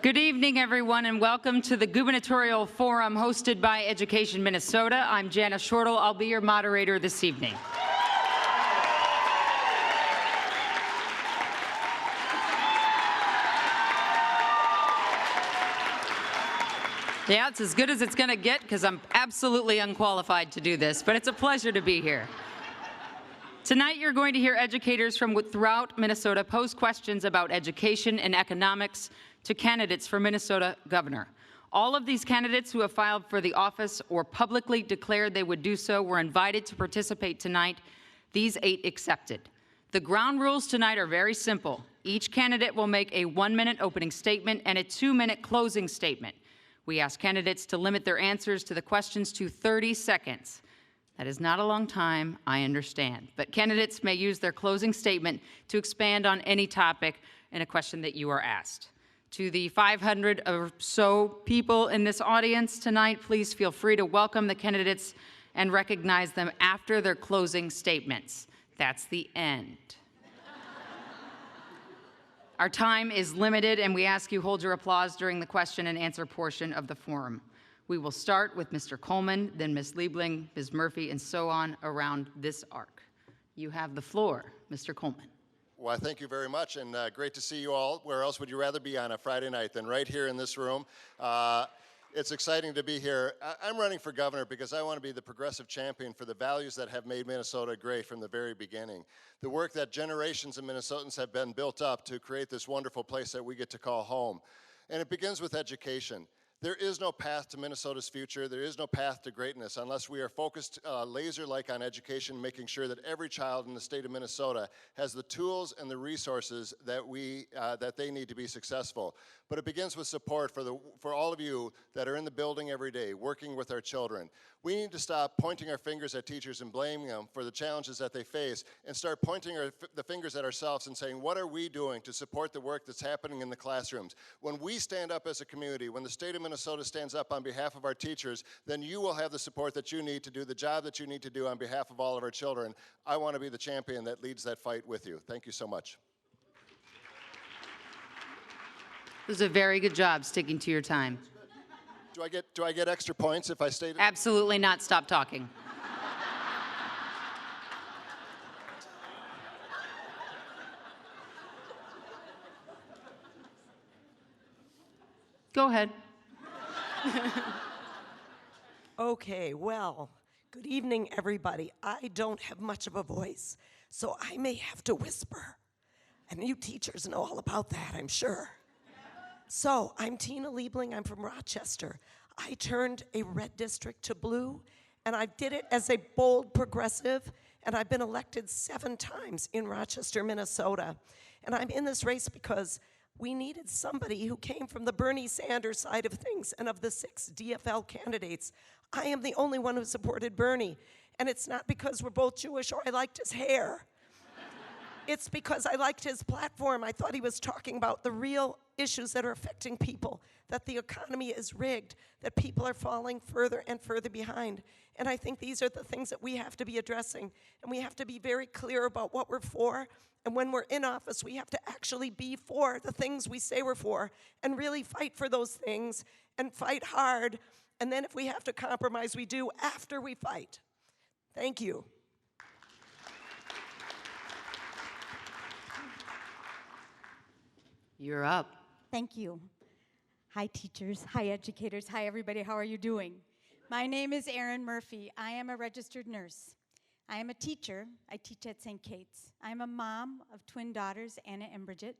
Good evening, everyone, and welcome to the Gubernatorial Forum hosted by Education Minnesota. I'm Janice Shortle. I'll be your moderator this evening. Yeah, it's as good as it's going to get because I'm absolutely unqualified to do this, but it's a pleasure to be here. Tonight, you're going to hear educators from throughout Minnesota pose questions about education and economics to candidates for Minnesota governor. All of these candidates who have filed for the office or publicly declared they would do so were invited to participate tonight. These 8 accepted. The ground rules tonight are very simple. Each candidate will make a 1-minute opening statement and a 2-minute closing statement. We ask candidates to limit their answers to the questions to 30 seconds. That is not a long time, I understand, but candidates may use their closing statement to expand on any topic in a question that you are asked. To the 500 or so people in this audience tonight, please feel free to welcome the candidates and recognize them after their closing statements. That's the end. Our time is limited, and we ask you hold your applause during the question and answer portion of the forum. We will start with Mr. Coleman, then Ms. Liebling, Ms. Murphy, and so on around this arc. You have the floor, Mr. Coleman. Well, thank you very much, and great to see you all. Where else would you rather be on a Friday night than right here in this room? It's exciting to be here. I'm running for governor because I want to be the progressive champion for the values that have made Minnesota great from the very beginning. The work that generations of Minnesotans have been built up to create this wonderful place that we get to call home. And it begins with education. There is no path to Minnesota's future. There is no path to greatness unless we are focused laser-like on education, making sure that every child in the state of Minnesota has the tools and the resources that they need to be successful. But it begins with support for all of you that are in the building every day, working with our children. We need to stop pointing our fingers at teachers and blaming them for the challenges that they face and start pointing the fingers at ourselves and saying, what are we doing to support the work that's happening in the classrooms? When we stand up as a community, when the state of Minnesota stands up on behalf of our teachers, then you will have the support that you need to do the job that you need to do on behalf of all of our children. I want to be the champion that leads that fight with you. Thank you so much. It was a very good job sticking to your time. Do I get extra points if I stay? Absolutely not. Stop talking. Go ahead. Okay, well, good evening, everybody. I don't have much of a voice, so I may have to whisper. And you teachers know all about that, I'm sure. So, I'm Tina Liebling, I'm from Rochester. I turned a red district to blue, and I did it as a bold progressive, and I've been elected 7 times in Rochester, Minnesota. And I'm in this race because we needed somebody who came from the Bernie Sanders side of things, and of the 6 DFL candidates, I am the only one who supported Bernie. And it's not because we're both Jewish or I liked his hair. It's because I liked his platform. I thought he was talking about the real issues that are affecting people, that the economy is rigged, that people are falling further and further behind. And I think these are the things that we have to be addressing. And we have to be very clear about what we're for. And when we're in office, we have to actually be for the things we say we're for and really fight for those things and fight hard. And then if we have to compromise, we do after we fight. Thank you. You're up. Thank you. Hi, teachers. Hi, educators. Hi, everybody. How are you doing? My name is Erin Murphy. I am a registered nurse. I am a teacher. I teach at St. Kate's. I'm a mom of twin daughters, Anna and Bridget,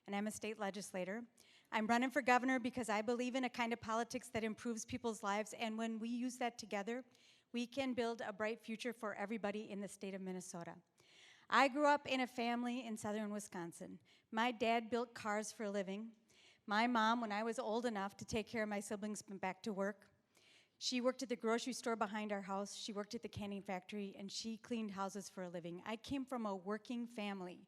and I'm a state legislator. I'm running for governor because I believe in a kind of politics that improves people's lives, and when we use that together, we can build a bright future for everybody in the state of Minnesota. I grew up in a family in southern Wisconsin. My dad built cars for a living. My mom, when I was old enough to take care of my siblings, went back to work. She worked at the grocery store behind our house. She worked at the canning factory, and she cleaned houses for a living. I came from a working family.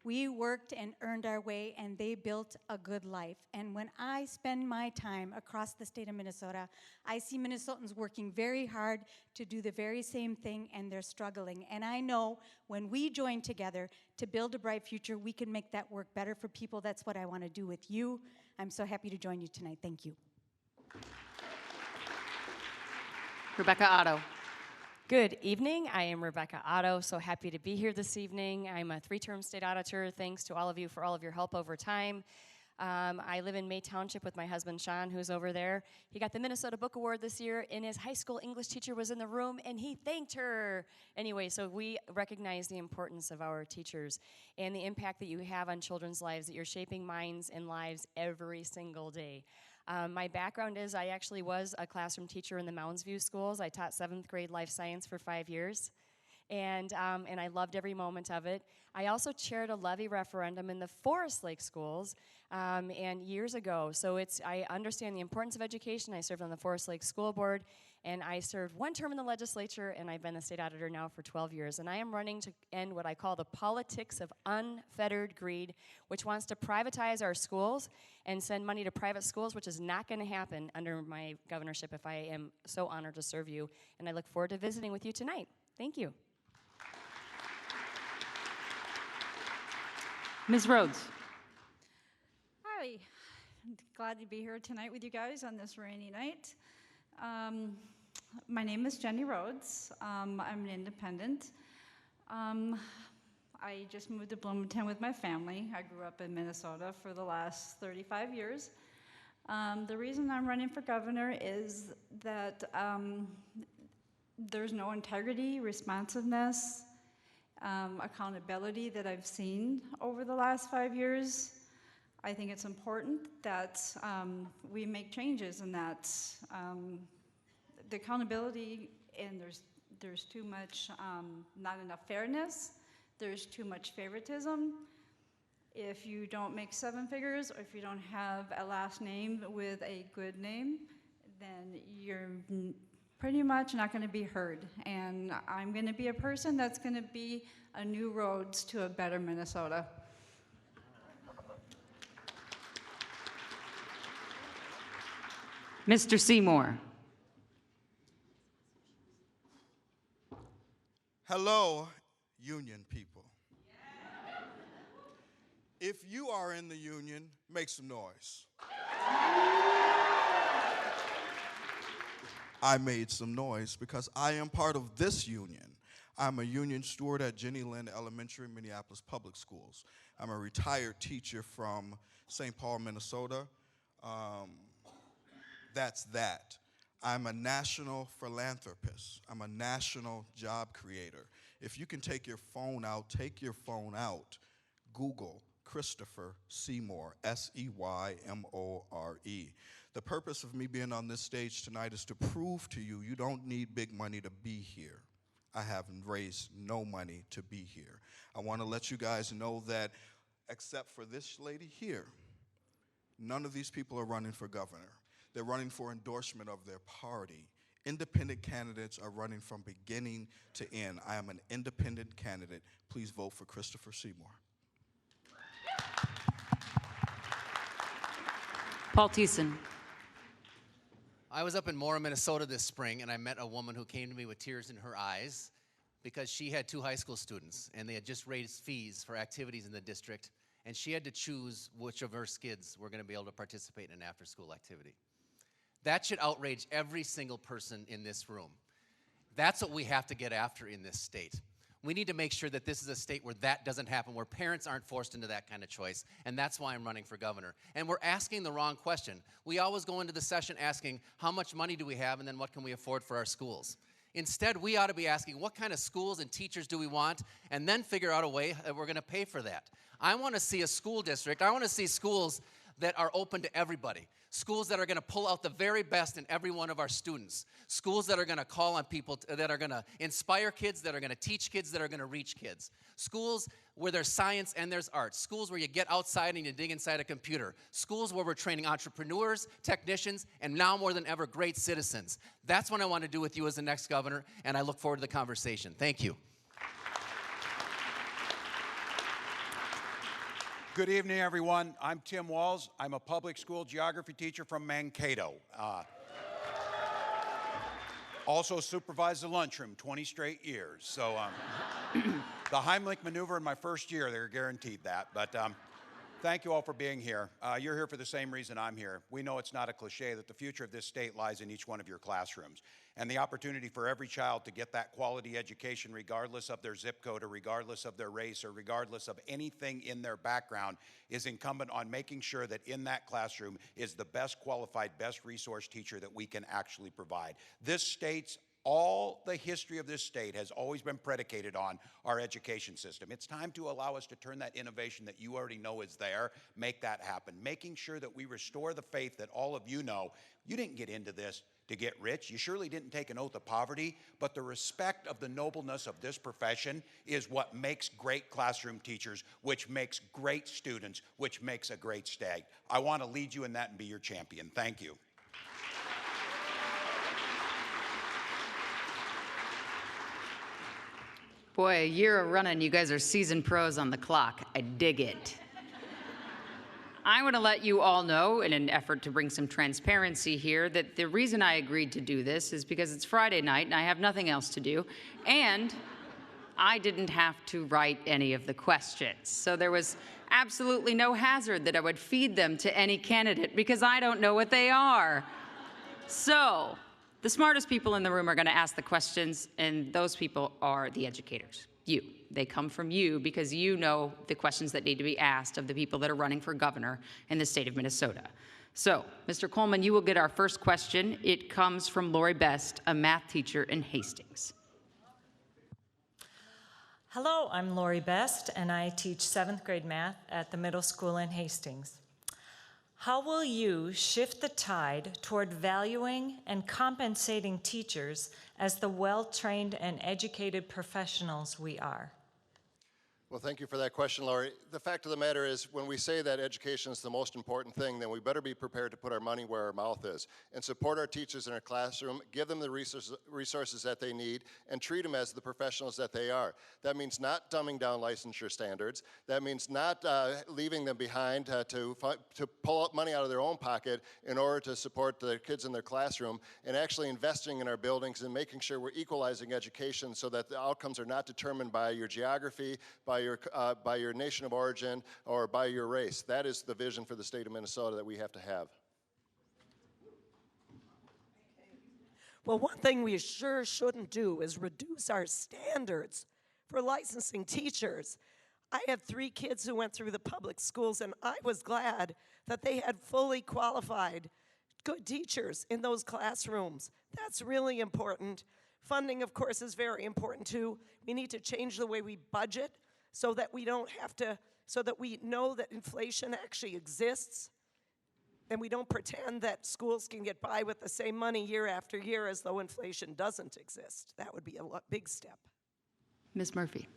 We worked and earned our way, and they built a good life. And when I spend my time across the state of Minnesota, I see Minnesotans working very hard to do the very same thing, and they're struggling. And I know when we join together to build a bright future, we can make that work better for people. That's what I want to do with you. I'm so happy to join you tonight. Thank you. Rebecca Otto. Good evening. I am Rebecca Otto. So happy to be here this evening. I'm a 3-term state auditor. Thanks to all of you for all of your help over time. I live in May Township with my husband, Sean, who's over there. He got the Minnesota Book Award this year, and his high school English teacher was in the room, and he thanked her. Anyway, so we recognize the importance of our teachers and the impact that you have on children's lives, that you're shaping minds and lives every single day. My background is I actually was a classroom teacher in the Mounds View schools. I taught 7th grade life science for 5 years. And I loved every moment of it. I also chaired a levy referendum in the Forest Lake schools and years ago. So I understand the importance of education. I served on the Forest Lake School Board, and I served 1 term in the legislature, and I've been the state auditor now for 12 years. And I am running to end what I call the politics of unfettered greed, which wants to privatize our schools and send money to private schools, which is not going to happen under my governorship if I am so honored to serve you. And I look forward to visiting with you tonight. Thank you. Ms. Rhodes. Hi, I'm glad to be here tonight with you guys on this rainy night. My name is Jenny Rhodes. I'm an independent. I just moved to Bloomington with my family. I grew up in Minnesota for the last 35 years. The reason I'm running for governor is that there's no integrity, responsiveness, accountability that I've seen over the last 5 years. I think it's important that we make changes in that. The accountability, and there's too much, not enough fairness, there's too much favoritism. If you don't make 7 figures, or if you don't have a last name with a good name, then you're pretty much not going to be heard. And I'm going to be a person that's going to be a new roads to a better Minnesota. Mr. Seymour. Hello, union people. If you are in the union, make some noise. I made some noise because I am part of this union. I'm a union steward at Jenny Lind Elementary, Minneapolis Public Schools. I'm a retired teacher from St. Paul, Minnesota. That's that. I'm a national philanthropist. I'm a national job creator. If you can take your phone out, take your phone out. Google Christopher Seymour, S-E-Y-M-O-R-E. The purpose of me being on this stage tonight is to prove to you, you don't need big money to be here. I have raised no money to be here. I want to let you guys know that except for this lady here, none of these people are running for governor. They're running for endorsement of their party. Independent candidates are running from beginning to end. I am an independent candidate. Please vote for Christopher Seymour. Paul Thiessen. I was up in Mora, Minnesota this spring, and I met a woman who came to me with tears in her eyes because she had 2 high school students, and they had just raised fees for activities in the district, and she had to choose which of her kids were going to be able to participate in an after-school activity. That should outrage every single person in this room. That's what we have to get after in this state. We need to make sure that this is a state where that doesn't happen, where parents aren't forced into that kind of choice, and that's why I'm running for governor. And we're asking the wrong question. We always go into the session asking, how much money do we have, and then what can we afford for our schools? Instead, we ought to be asking, what kind of schools and teachers do we want, and then figure out a way that we're going to pay for that. I want to see a school district, I want to see schools that are open to everybody. Schools that are going to pull out the very best in every one of our students. Schools that are going to call on people, that are going to inspire kids, that are going to teach kids, that are going to reach kids. Schools where there's science and there's art. Schools where you get outside and you dig inside a computer. Schools where we're training entrepreneurs, technicians, and now more than ever, great citizens. That's what I want to do with you as the next governor, and I look forward to the conversation. Thank you. Good evening, everyone. I'm Tim Walls. I'm a public school geography teacher from Mankato. Also supervised the lunchroom 20 straight years. So the Heimlich maneuver in my first year, they're guaranteed that. But Thank you all for being here. You're here for the same reason I'm here. We know it's not a cliche that the future of this state lies in each one of your classrooms. And the opportunity for every child to get that quality education regardless of their zip code or regardless of their race or regardless of anything in their background is incumbent on making sure that in that classroom is the best qualified, best resource teacher that we can actually provide. All the history of this state has always been predicated on our education system. It's time to allow us to turn that innovation that you already know is there, make that happen, making sure that we restore the faith that all of you know. You didn't get into this to get rich. You surely didn't take an oath of poverty, but the respect of the nobleness of this profession is what makes great classroom teachers, which makes great students, which makes a great state. I want to lead you in that and be your champion. Thank you. Boy, a year of running, you guys are seasoned pros on the clock. I dig it. I want to let you all know, in an effort to bring some transparency here, that the reason I agreed to do this is because it's Friday night and I have nothing else to do, and I didn't have to write any of the questions. So there was absolutely no hazard that I would feed them to any candidate because I don't know what they are. So the smartest people in the room are going to ask the questions, and those people are the educators, you. They come from you because you know the questions that need to be asked of the people that are running for governor in the state of Minnesota. So, Mr. Coleman, you will get our first question. It comes from Lori Best, a math teacher in Hastings. Hello, I'm Lori Best, and I teach 7th grade math at the middle school in Hastings. How will you shift the tide toward valuing and compensating teachers as the well-trained and educated professionals we are? Well, thank you for that question, Laurie. The fact of the matter is, when we say that education is the most important thing, then we better be prepared to put our money where our mouth is and support our teachers in our classroom, give them the resources that they need, and treat them as the professionals that they are. That means not dumbing down licensure standards. That means not leaving them behind to pull out money out of their own pocket in order to support the kids in their classroom, and actually investing in our buildings and making sure we're equalizing education so that the outcomes are not determined by your geography, by your nation of origin, or by your race. That is the vision for the state of Minnesota that we have to have. Well, one thing we sure shouldn't do is reduce our standards for licensing teachers. I had 3 kids who went through the public schools, and I was glad that they had fully qualified good teachers in those classrooms. That's really important. Funding, of course, is very important too. We need to change the way we budget so that we don't have to, so that we know that inflation actually exists, and we don't pretend that schools can get by with the same money year after year as though inflation doesn't exist. That would be a big step. Ms. Murphy.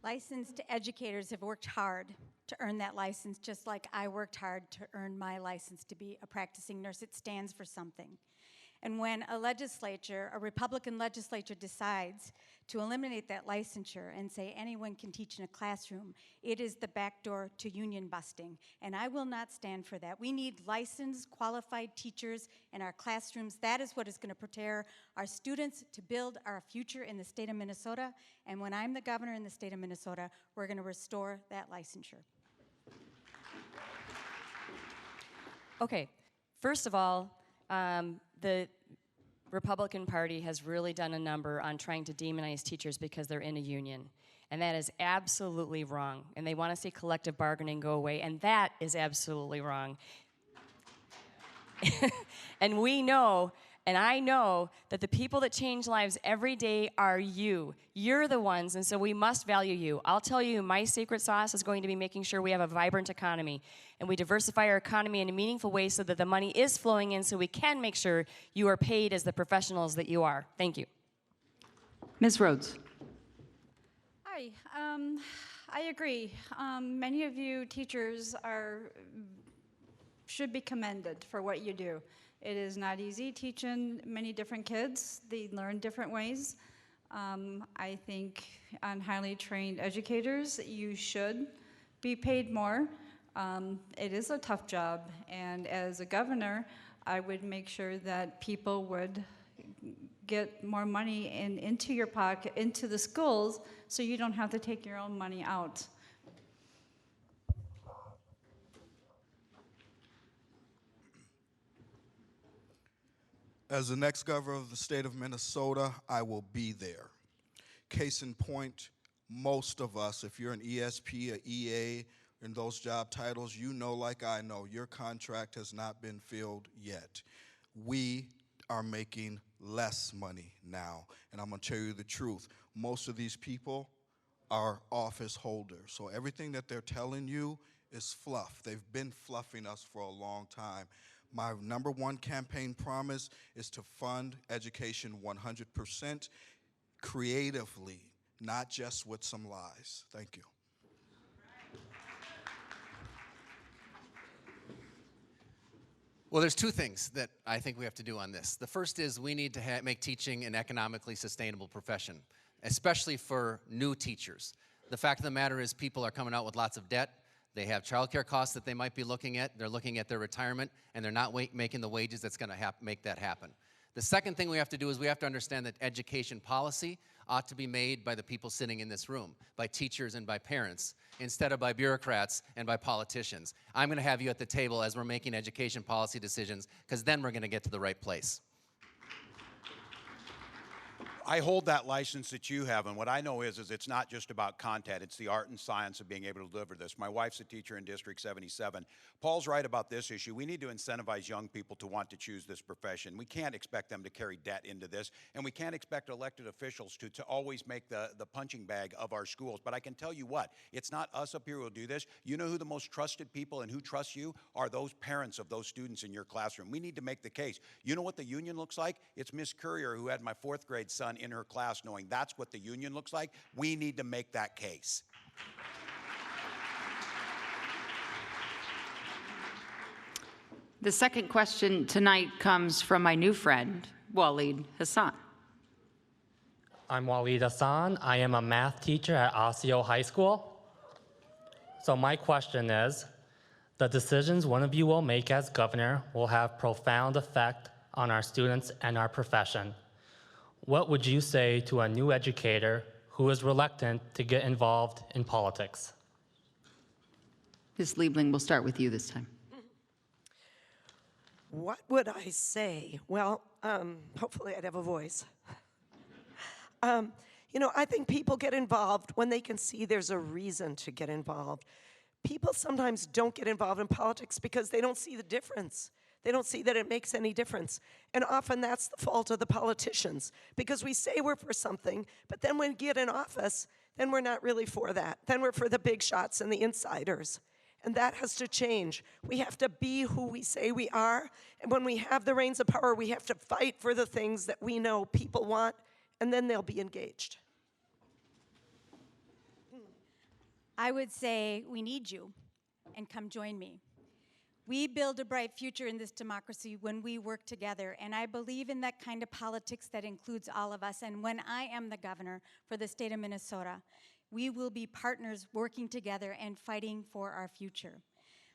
Licensed educators have worked hard to earn that license, just like I worked hard to earn my license to be a practicing nurse. It stands for something. And when a Republican legislature decides to eliminate that licensure and say anyone can teach in a classroom, it is the back door to union busting. And I will not stand for that. We need licensed, qualified teachers in our classrooms. That is what is going to prepare our students to build our future in the state of Minnesota. And when I'm the governor in the state of Minnesota, we're going to restore that licensure. Okay, first of all, the Republican Party has really done a number on trying to demonize teachers because they're in a union. And that is absolutely wrong. And they want to see collective bargaining go away, and that is absolutely wrong. And we know, and I know, that the people that change lives every day are you. You're the ones, and so we must value you. I'll tell you, my secret sauce is going to be making sure we have a vibrant economy, and we diversify our economy in a meaningful way so that the money is flowing in so we can make sure you are paid as the professionals that you are. Thank you. Ms. Rhodes. Hi, I agree. Many of you teachers should be commended for what you do. It is not easy teaching many different kids. They learn different ways. I think on highly trained educators, you should be paid more. It is a tough job, and as a governor, I would make sure that people would get more money into your pocket, into the schools, so you don't have to take your own money out. As the next governor of the state of Minnesota, I will be there. Case in point, most of us, if you're an ESP, a EA, in those job titles, you know like I know, your contract has not been filled yet. We are making less money now, and I'm gonna tell you the truth. Most of these people are office holders, so everything that they're telling you is fluff. They've been fluffing us for a long time. My number one campaign promise is to fund education 100% creatively, not just with some lies. Thank you. Well, there's two things that I think we have to do on this. The first is we need to make teaching an economically sustainable profession, especially for new teachers. The fact of the matter is people are coming out with lots of debt. They have childcare costs that they might be looking at. They're looking at their retirement, and they're not making the wages that's going to make that happen. The second thing we have to do is we have to understand that education policy ought to be made by the people sitting in this room, by teachers and by parents, instead of by bureaucrats and by politicians. I'm going to have you at the table as we're making education policy decisions, because then we're going to get to the right place. I hold that license that you have, and what I know is it's not just about content, it's the art and science of being able to deliver this. My wife's a teacher in District 77. Paul's right about this issue. We need to incentivize young people to want to choose this profession. We can't expect them to carry debt into this, and we can't expect elected officials to always make the punching bag of our schools. But I can tell you what, it's not us up here who will do this. You know who the most trusted people and who trusts you are those parents of those students in your classroom. We need to make the case. You know what the union looks like? It's Miss Courier, who had my 4th grade son in her class knowing that's what the union looks like. We need to make that case. The second question tonight comes from my new friend, Waleed Hassan. I'm Waleed Hassan. I am a math teacher at Osseo High School. So my question is, the decisions one of you will make as governor will have profound effect on our students and our profession. What would you say to a new educator who is reluctant to get involved in politics? Ms. Liebling, we'll start with you this time. What would I say? Well, hopefully I'd have a voice. You know, I think people get involved when they can see there's a reason to get involved. People sometimes don't get involved in politics because they don't see the difference. They don't see that it makes any difference. And often that's the fault of the politicians, because we say we're for something, but then when we get in office, then we're not really for that. Then we're for the big shots and the insiders. And that has to change. We have to be who we say we are. And when we have the reins of power, we have to fight for the things that we know people want, and then they'll be engaged. I would say we need you, and come join me. We build a bright future in this democracy when we work together, and I believe in that kind of politics that includes all of us. And when I am the governor for the state of Minnesota, we will be partners working together and fighting for our future.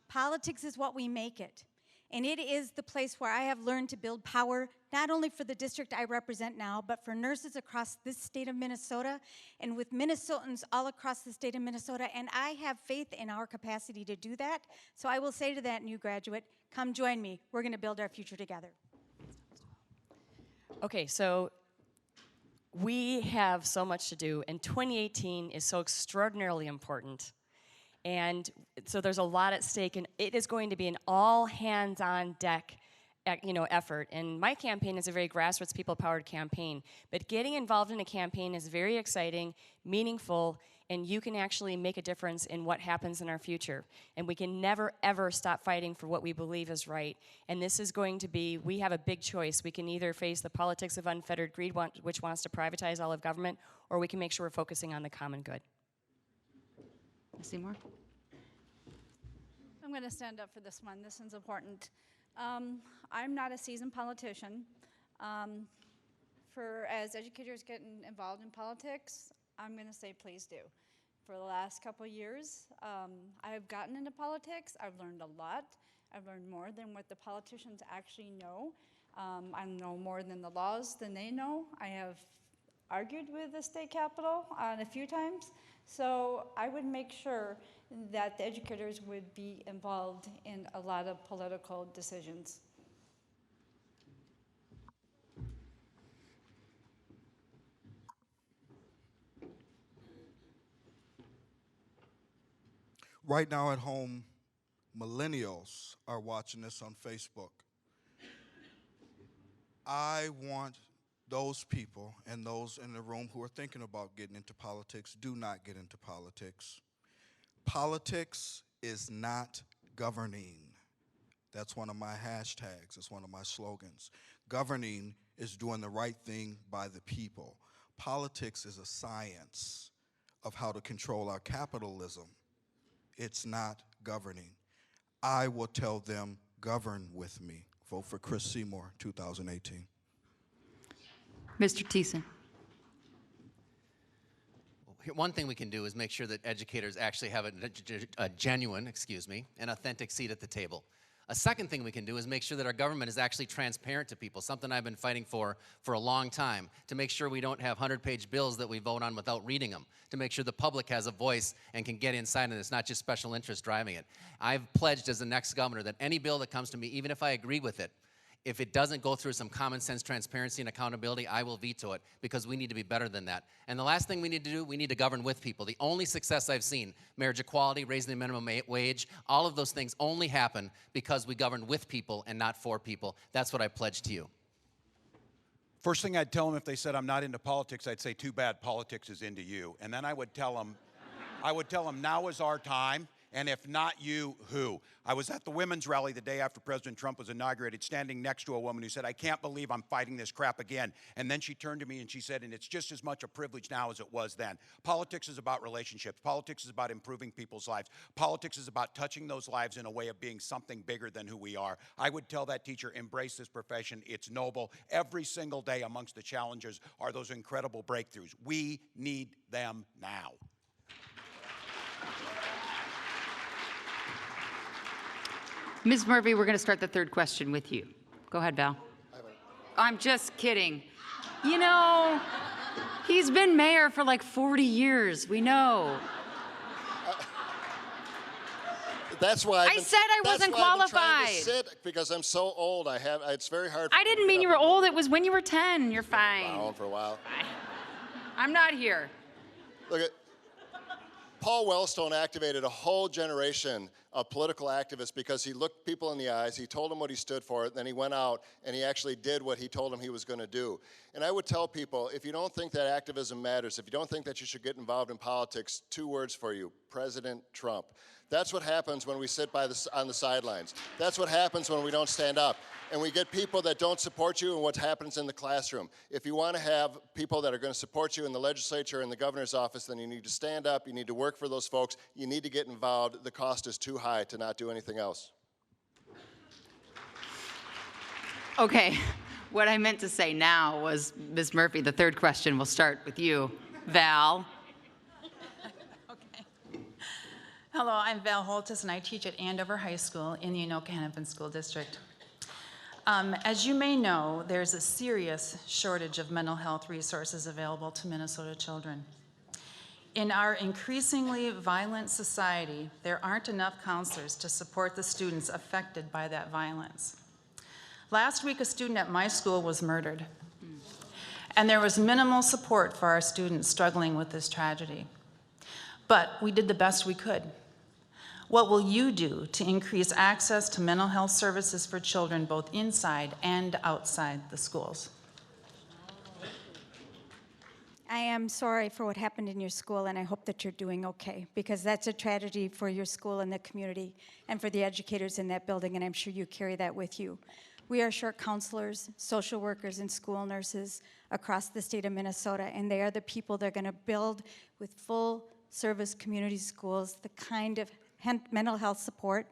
Politics is what we make it. And it is the place where I have learned to build power, not only for the district I represent now, but for nurses across this state of Minnesota and with Minnesotans all across the state of Minnesota. And I have faith in our capacity to do that. So I will say to that new graduate, come join me. We're going to build our future together. Okay, so we have so much to do, and 2018 is so extraordinarily important. And so there's a lot at stake, and it is going to be an all-hands-on-deck effort. And my campaign is a very grassroots, people-powered campaign. But getting involved in a campaign is very exciting, meaningful, and you can actually make a difference in what happens in our future. And we can never, ever stop fighting for what we believe is right. And this is going to be, we have a big choice. We can either face the politics of unfettered greed, which wants to privatize all of government, or we can make sure we're focusing on the common good. Ms. Seymour? I'm going to stand up for this one. This one's important. I'm not a seasoned politician. As educators getting involved in politics, I'm going to say please do. For the last couple of years, I've gotten into politics. I've learned a lot. I've learned more than what the politicians actually know. I know more than the laws than they know. I have argued with the state capitol a few times. So I would make sure that the educators would be involved in a lot of political decisions. Right now at home, millennials are watching this on Facebook. I want those people and those in the room who are thinking about getting into politics, do not get into politics. Politics is not governing. That's one of my hashtags. It's one of my slogans. Governing is doing the right thing by the people. Politics is a science of how to control our capitalism. It's not governing. I will tell them, govern with me. Vote for Chris Seymour, 2018. Mr. Thiessen. One thing we can do is make sure that educators actually have a genuine, an authentic seat at the table. A second thing we can do is make sure that our government is actually transparent to people, something I've been fighting for a long time, to make sure we don't have 100-page bills that we vote on without reading them, to make sure the public has a voice and can get inside and it's not just special interest driving it. I've pledged as the next governor that any bill that comes to me, even if I agree with it, if it doesn't go through some common sense transparency and accountability, I will veto it, because we need to be better than that. And the last thing we need to do, we need to govern with people. The only success I've seen, marriage equality, raising the minimum wage, all of those things only happen because we govern with people and not for people. That's what I pledge to you. First thing I'd tell them if they said I'm not into politics, I'd say, too bad, politics is into you. And then I would tell them, now is our time. And if not you, who? I was at the women's rally the day after President Trump was inaugurated, standing next to a woman who said, I can't believe I'm fighting this crap again. And then she turned to me and she said, and it's just as much a privilege now as it was then. Politics is about relationships. Politics is about improving people's lives. Politics is about touching those lives in a way of being something bigger than who we are. I would tell that teacher, embrace this profession. It's noble. Every single day amongst the challenges are those incredible breakthroughs. We need them now. Ms. Murphy, we're going to start the third question with you. Go ahead, Val. I'm just kidding. You know, he's been mayor for like 40 years. We know. That's why I said I wasn't qualified. Trying to sit because I'm so old. It's very hard. I didn't mean you were old. It was when you were 10. You're fine. Around for a while. I'm not here. Look at Paul Wellstone activated a whole generation of political activists because he looked people in the eyes, he told them what he stood for, then he went out and he actually did what he told them he was going to do. And I would tell people, if you don't think that activism matters, if you don't think that you should get involved in politics, 2 words for you: President Trump. That's what happens when we sit on the sidelines. That's what happens when we don't stand up. And we get people that don't support you and what happens in the classroom. If you want to have people that are going to support you in the legislature and the governor's office, then you need to stand up, you need to work for those folks, you need to get involved. The cost is too high to not do anything else. Okay, what I meant to say now was, Ms. Murphy, the third question will start with you. Val. Hello, I'm Val Holtis, and I teach at Andover High School in the Anoka-Hennepin School District. As you may know, there's a serious shortage of mental health resources available to Minnesota children. In our increasingly violent society, there aren't enough counselors to support the students affected by that violence. Last week, a student at my school was murdered, and there was minimal support for our students struggling with this tragedy. But we did the best we could. What will you do to increase access to mental health services for children both inside and outside the schools? I am sorry for what happened in your school, and I hope that you're doing okay, because that's a tragedy for your school and the community and for the educators in that building, and I'm sure you carry that with you. We are short counselors, social workers, and school nurses across the state of Minnesota, and they are the people that are going to build with full service community schools the kind of mental health support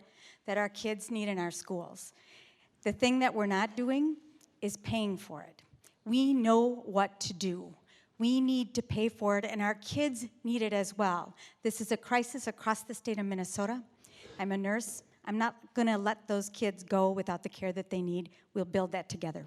that our kids need in our schools. The thing that we're not doing is paying for it. We know what to do. We need to pay for it, and our kids need it as well. This is a crisis across the state of Minnesota. I'm a nurse. I'm not going to let those kids go without the care that they need. We'll build that together.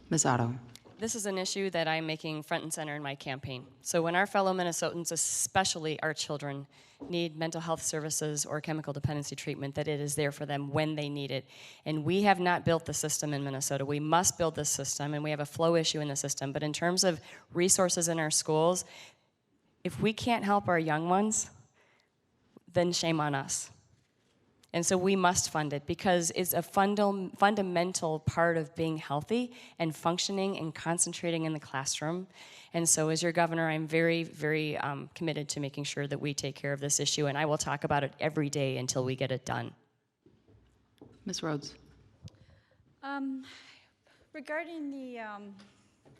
Ms. Otto. This is an issue that I'm making front and center in my campaign. So when our fellow Minnesotans, especially our children, need mental health services or chemical dependency treatment, that it is there for them when they need it. And we have not built the system in Minnesota. We must build this system, and we have a flow issue in the system. But in terms of resources in our schools, if we can't help our young ones, then shame on us. And so we must fund it because it's a fundamental part of being healthy and functioning and concentrating in the classroom. And so as your governor, I'm very, very committed to making sure that we take care of this issue, and I will talk about it every day until we get it done. Ms. Rhodes. Regarding the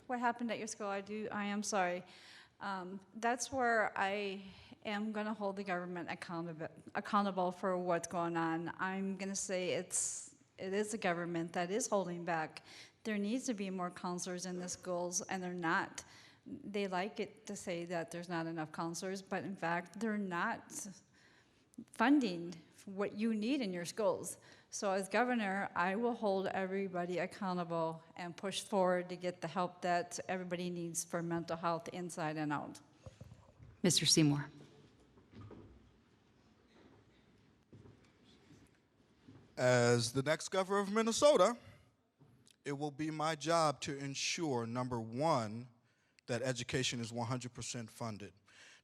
what happened at your school, I am sorry. That's where I am going to hold the government accountable for what's going on. I'm going to say it is the government that is holding back. There needs to be more counselors in the schools, and they're not. They like it to say that there's not enough counselors, but in fact, they're not funding what you need in your schools. So as governor, I will hold everybody accountable and push forward to get the help that everybody needs for mental health inside and out. Mr. Seymour. As the next governor of Minnesota, it will be my job to ensure, number one, that education is 100% funded.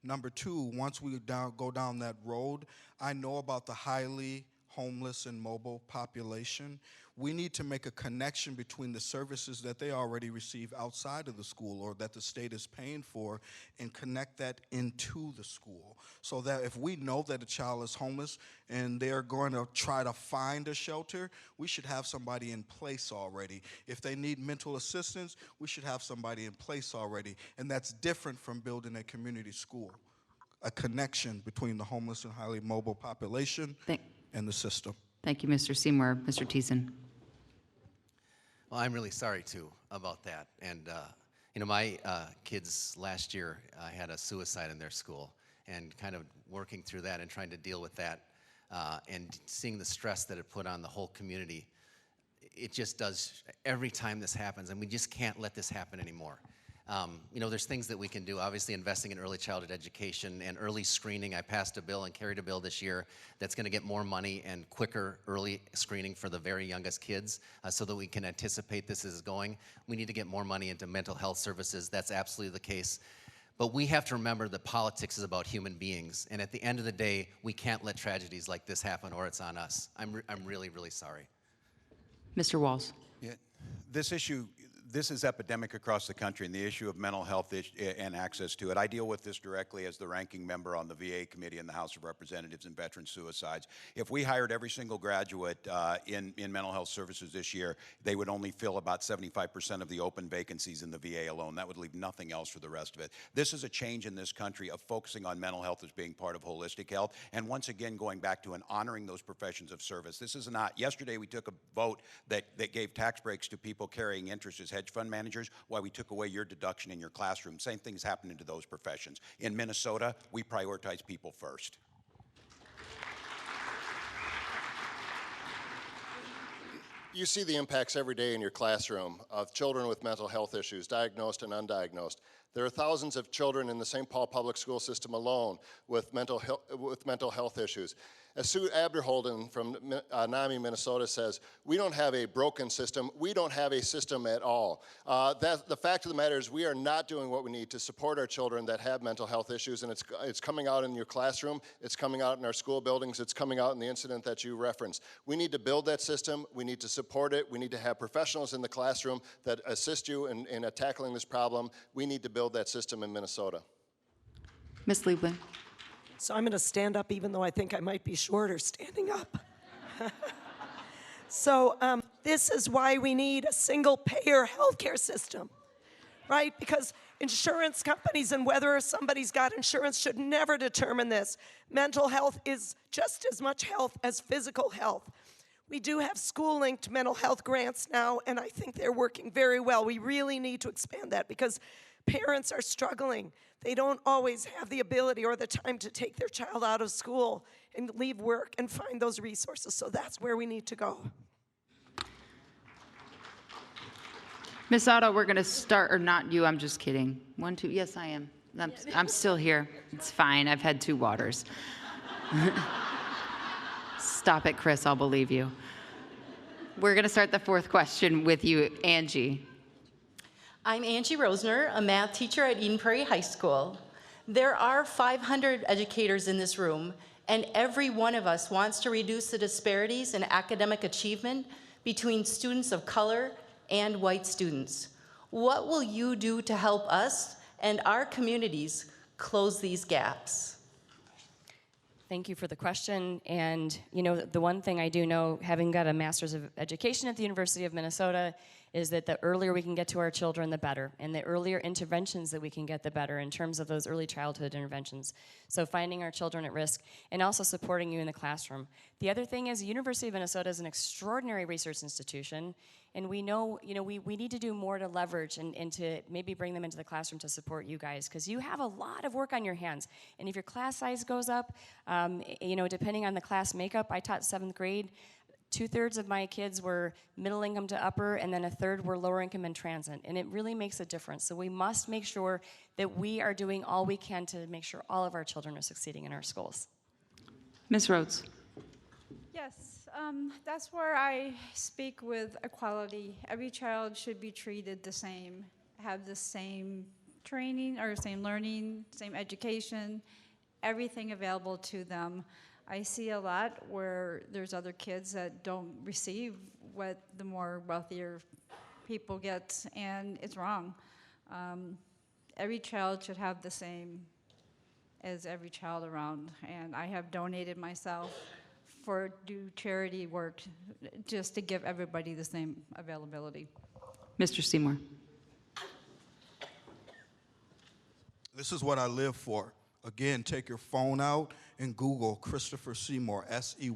Number two, once we go down that road, I know about the highly homeless and mobile population. We need to make a connection between the services that they already receive outside of the school or that the state is paying for and connect that into the school. So that if we know that a child is homeless and they're going to try to find a shelter, we should have somebody in place already. If they need mental assistance, we should have somebody in place already. And that's different from building a community school. A connection between the homeless and highly mobile population and the system. Thank you, Mr. Seymour. Mr. Thiessen. Well, I'm really sorry, too, about that. And, you know, my kids last year had a suicide in their school, and kind of working through that and trying to deal with that and seeing the stress that it put on the whole community, it just does every time this happens, and we just can't let this happen anymore. You know, there's things that we can do, obviously investing in early childhood education and early screening. I passed a bill and carried a bill this year that's going to get more money and quicker early screening for the very youngest kids so that we can anticipate this is going. We need to get more money into mental health services. That's absolutely the case. But we have to remember that politics is about human beings. And at the end of the day, we can't let tragedies like this happen or it's on us. I'm really, really sorry. Mr. Walz. Yeah, this is epidemic across the country, and the issue of mental health and access to it. I deal with this directly as the ranking member on the VA committee in the House of Representatives and veteran suicides. If we hired every single graduate in mental health services this year, they would only fill about 75% of the open vacancies in the VA alone. That would leave nothing else for the rest of it. This is a change in this country of focusing on mental health as being part of holistic health, and once again going back to and honoring those professions of service. This is not, yesterday we took a vote that gave tax breaks to people carrying interest as hedge fund managers, why we took away your deduction in your classroom. Same thing's happening to those professions. In Minnesota, we prioritize people first. You see the impacts every day in your classroom of children with mental health issues, diagnosed and undiagnosed. There are thousands of children in the St. Paul public school system alone with mental health issues. As Sue Abderholden from NAMI, Minnesota says, we don't have a broken system. We don't have a system at all. The fact of the matter is we are not doing what we need to support our children that have mental health issues, and it's coming out in your classroom, it's coming out in our school buildings, it's coming out in the incident that you referenced. We need to build that system. We need to support it. We need to have professionals in the classroom that assist you in tackling this problem. We need to build that system in Minnesota. Ms. Liebling. So I'm going to stand up even though I think I might be shorter standing up. So this is why we need a single-payer healthcare system, right? Because insurance companies and whether somebody's got insurance should never determine this. Mental health is just as much health as physical health. We do have school-linked mental health grants now, and I think they're working very well. We really need to expand that because parents are struggling. They don't always have the ability or the time to take their child out of school and leave work and find those resources. So that's where we need to go. Ms. Otto, we're going to start, or not you, I'm just kidding. 1, 2, yes, I am. I'm still here. It's fine. I've had 2 waters. Stop it, Chris. I'll believe you. We're going to start the 4th question with you, Angie. I'm Angie Rosner, a math teacher at Eden Prairie High School. There are 500 educators in this room, and every one of us wants to reduce the disparities in academic achievement between students of color and white students. What will you do to help us and our communities close these gaps? Thank you for the question. And you know, the one thing I do know, having got a master's of education at the University of Minnesota, is that the earlier we can get to our children, the better. And the earlier interventions that we can get, the better in terms of those early childhood interventions. So finding our children at risk and also supporting you in the classroom. The other thing is the University of Minnesota is an extraordinary research institution. And we know, we need to do more to leverage and to maybe bring them into the classroom to support you guys, because you have a lot of work on your hands. And if your class size goes up, depending on the class makeup, I taught 7th grade. 2/3 of my kids were middle income to upper, and then 1/3 were lower income and transient. And it really makes a difference. So we must make sure that we are doing all we can to make sure all of our children are succeeding in our schools. Ms. Rhodes. Yes, that's where I speak with equality. Every child should be treated the same, have the same training or same learning, same education, everything available to them. I see a lot where there's other kids that don't receive what the more wealthier people get, and it's wrong. Every child should have the same as every child around, and I have donated myself for do charity work just to give everybody the same availability. Mr. Seymour. This is what I live for. Again, take your phone out and Google Christopher Seymour, S-E-Y-M-O-R-E.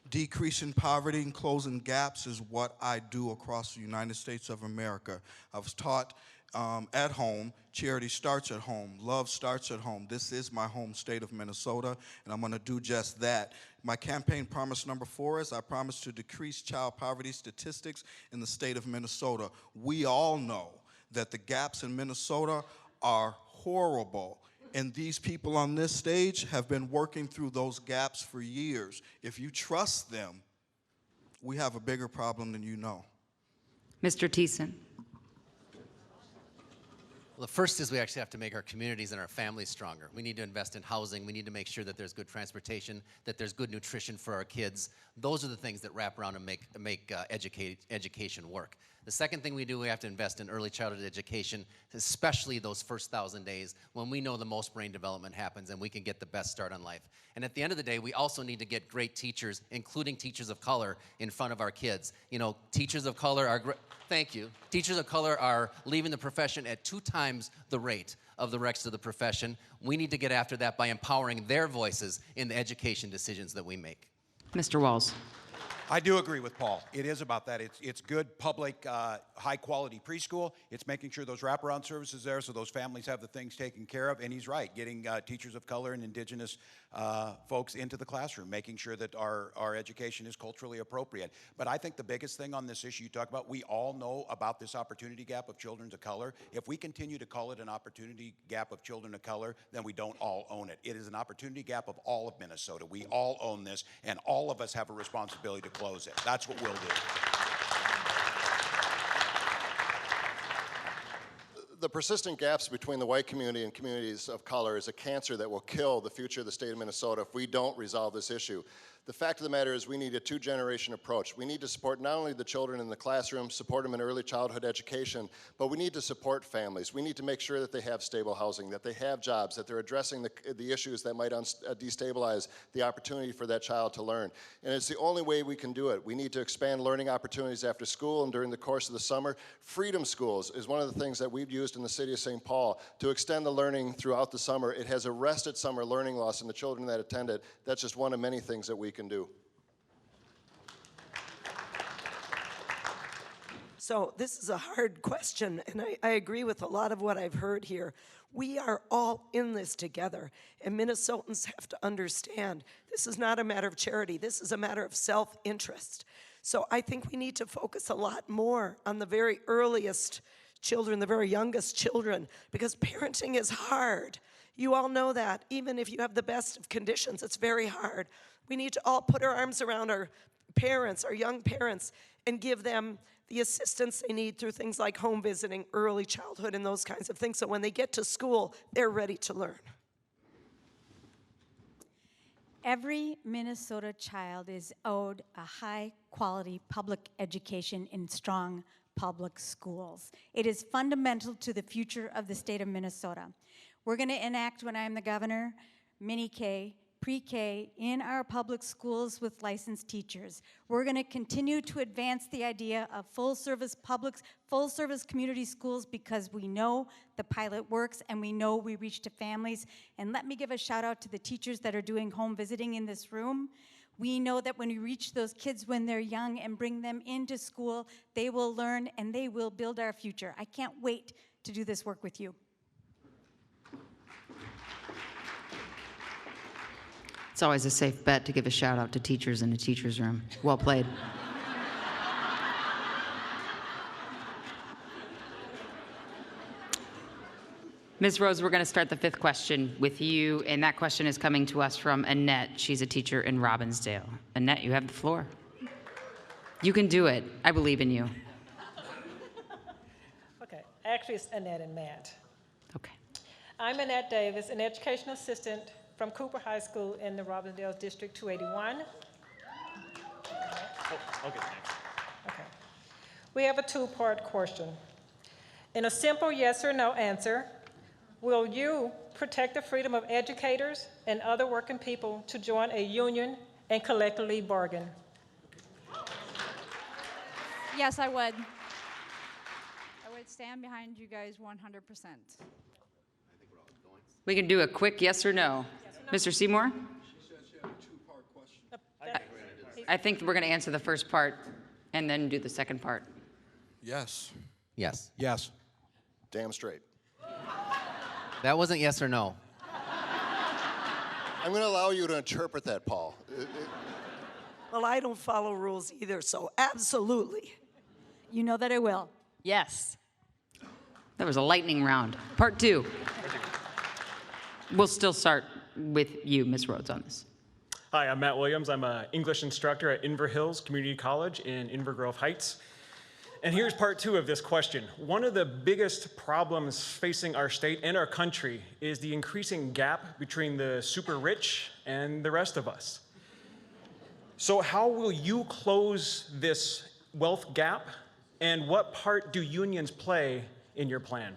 Decreasing poverty and closing gaps is what I do across the United States of America. I was taught at home, charity starts at home, love starts at home. This is my home state of Minnesota, and I'm going to do just that. My campaign promise number 4 is I promise to decrease child poverty statistics in the state of Minnesota. We all know that the gaps in Minnesota are horrible. And these people on this stage have been working through those gaps for years. If you trust them, we have a bigger problem than you know. Mr. Thiessen. Well, the first is we actually have to make our communities and our families stronger. We need to invest in housing. We need to make sure that there's good transportation, that there's good nutrition for our kids. Those are the things that wrap around and make education work. The second thing we do, we have to invest in early childhood education, especially those first 1,000 days when we know the most brain development happens and we can get the best start on life. And at the end of the day, we also need to get great teachers, including teachers of color, in front of our kids. You know, teachers of color are great. Thank you. Teachers of color are leaving the profession at 2 times the rate of the rest of the profession. We need to get after that by empowering their voices in the education decisions that we make. Mr. Walls. I do agree with Paul. It is about that. It's good public, high-quality preschool. It's making sure those wraparound services there so those families have the things taken care of. And he's right, getting teachers of color and indigenous folks into the classroom, making sure that our education is culturally appropriate. But I think the biggest thing on this issue you talk about, we all know about this opportunity gap of children of color. If we continue to call it an opportunity gap of children of color, then we don't all own it. It is an opportunity gap of all of Minnesota. We all own this, and all of us have a responsibility to close it. That's what we'll do. The persistent gaps between the white community and communities of color is a cancer that will kill the future of the state of Minnesota if we don't resolve this issue. The fact of the matter is we need a 2-generation approach. We need to support not only the children in the classroom, support them in early childhood education, but we need to support families. We need to make sure that they have stable housing, that they have jobs, that they're addressing the issues that might destabilize the opportunity for that child to learn. And it's the only way we can do it. We need to expand learning opportunities after school and during the course of the summer. Freedom Schools is one of the things that we've used in the city of St. Paul to extend the learning throughout the summer. It has arrested summer learning loss in the children that attend it. That's just one of many things that we can do. So this is a hard question, and I agree with a lot of what I've heard here. We are all in this together, and Minnesotans have to understand this is not a matter of charity. This is a matter of self-interest. So I think we need to focus a lot more on the very earliest children, the very youngest children, because parenting is hard. You all know that. Even if you have the best of conditions, it's very hard. We need to all put our arms around our parents, our young parents, and give them the assistance they need through things like home visiting, early childhood, and those kinds of things. So when they get to school, they're ready to learn. Every Minnesota child is owed a high-quality public education in strong public schools. It is fundamental to the future of the state of Minnesota. We're going to enact, when I'm the governor, mini-K, pre-K in our public schools with licensed teachers. We're going to continue to advance the idea of full-service community schools because we know the pilot works and we know we reach to families. And let me give a shout out to the teachers that are doing home visiting in this room. We know that when we reach those kids when they're young and bring them into school, they will learn and they will build our future. I can't wait to do this work with you. It's always a safe bet to give a shout out to teachers in a teacher's room. Well played. Ms. Rose, we're going to start the fifth question with you, and that question is coming to us from Annette. She's a teacher in Robbinsdale. Annette, you have the floor. You can do it. I believe in you. Okay, actually it's Annette and Matt. Okay. I'm Annette Davis, an educational assistant from Cooper High School in the Robbinsdale District 281. Okay. Okay. We have a two-part question. In a simple yes or no answer, will you protect the freedom of educators and other working people to join a union and collectively bargain? Yes, I would. I would stand behind you guys 100%. We can do a quick yes or no. Mr. Seymour? I think we're going to answer the first part and then do the second part. Yes. Yes. Yes. Damn straight. That wasn't yes or no. I'm going to allow you to interpret that, Paul. Well, I don't follow rules either, so absolutely. You know that I will. Yes. That was a lightning round. Part two. We'll still start with you, Ms. Rhodes, on this. Hi, I'm Matt Williams. I'm an English instructor at Inver Hills Community College in Inver Grove Heights. And here's part two of this question. One of the biggest problems facing our state and our country is the increasing gap between the super rich and the rest of us. So how will you close this wealth gap, and what part do unions play in your plan?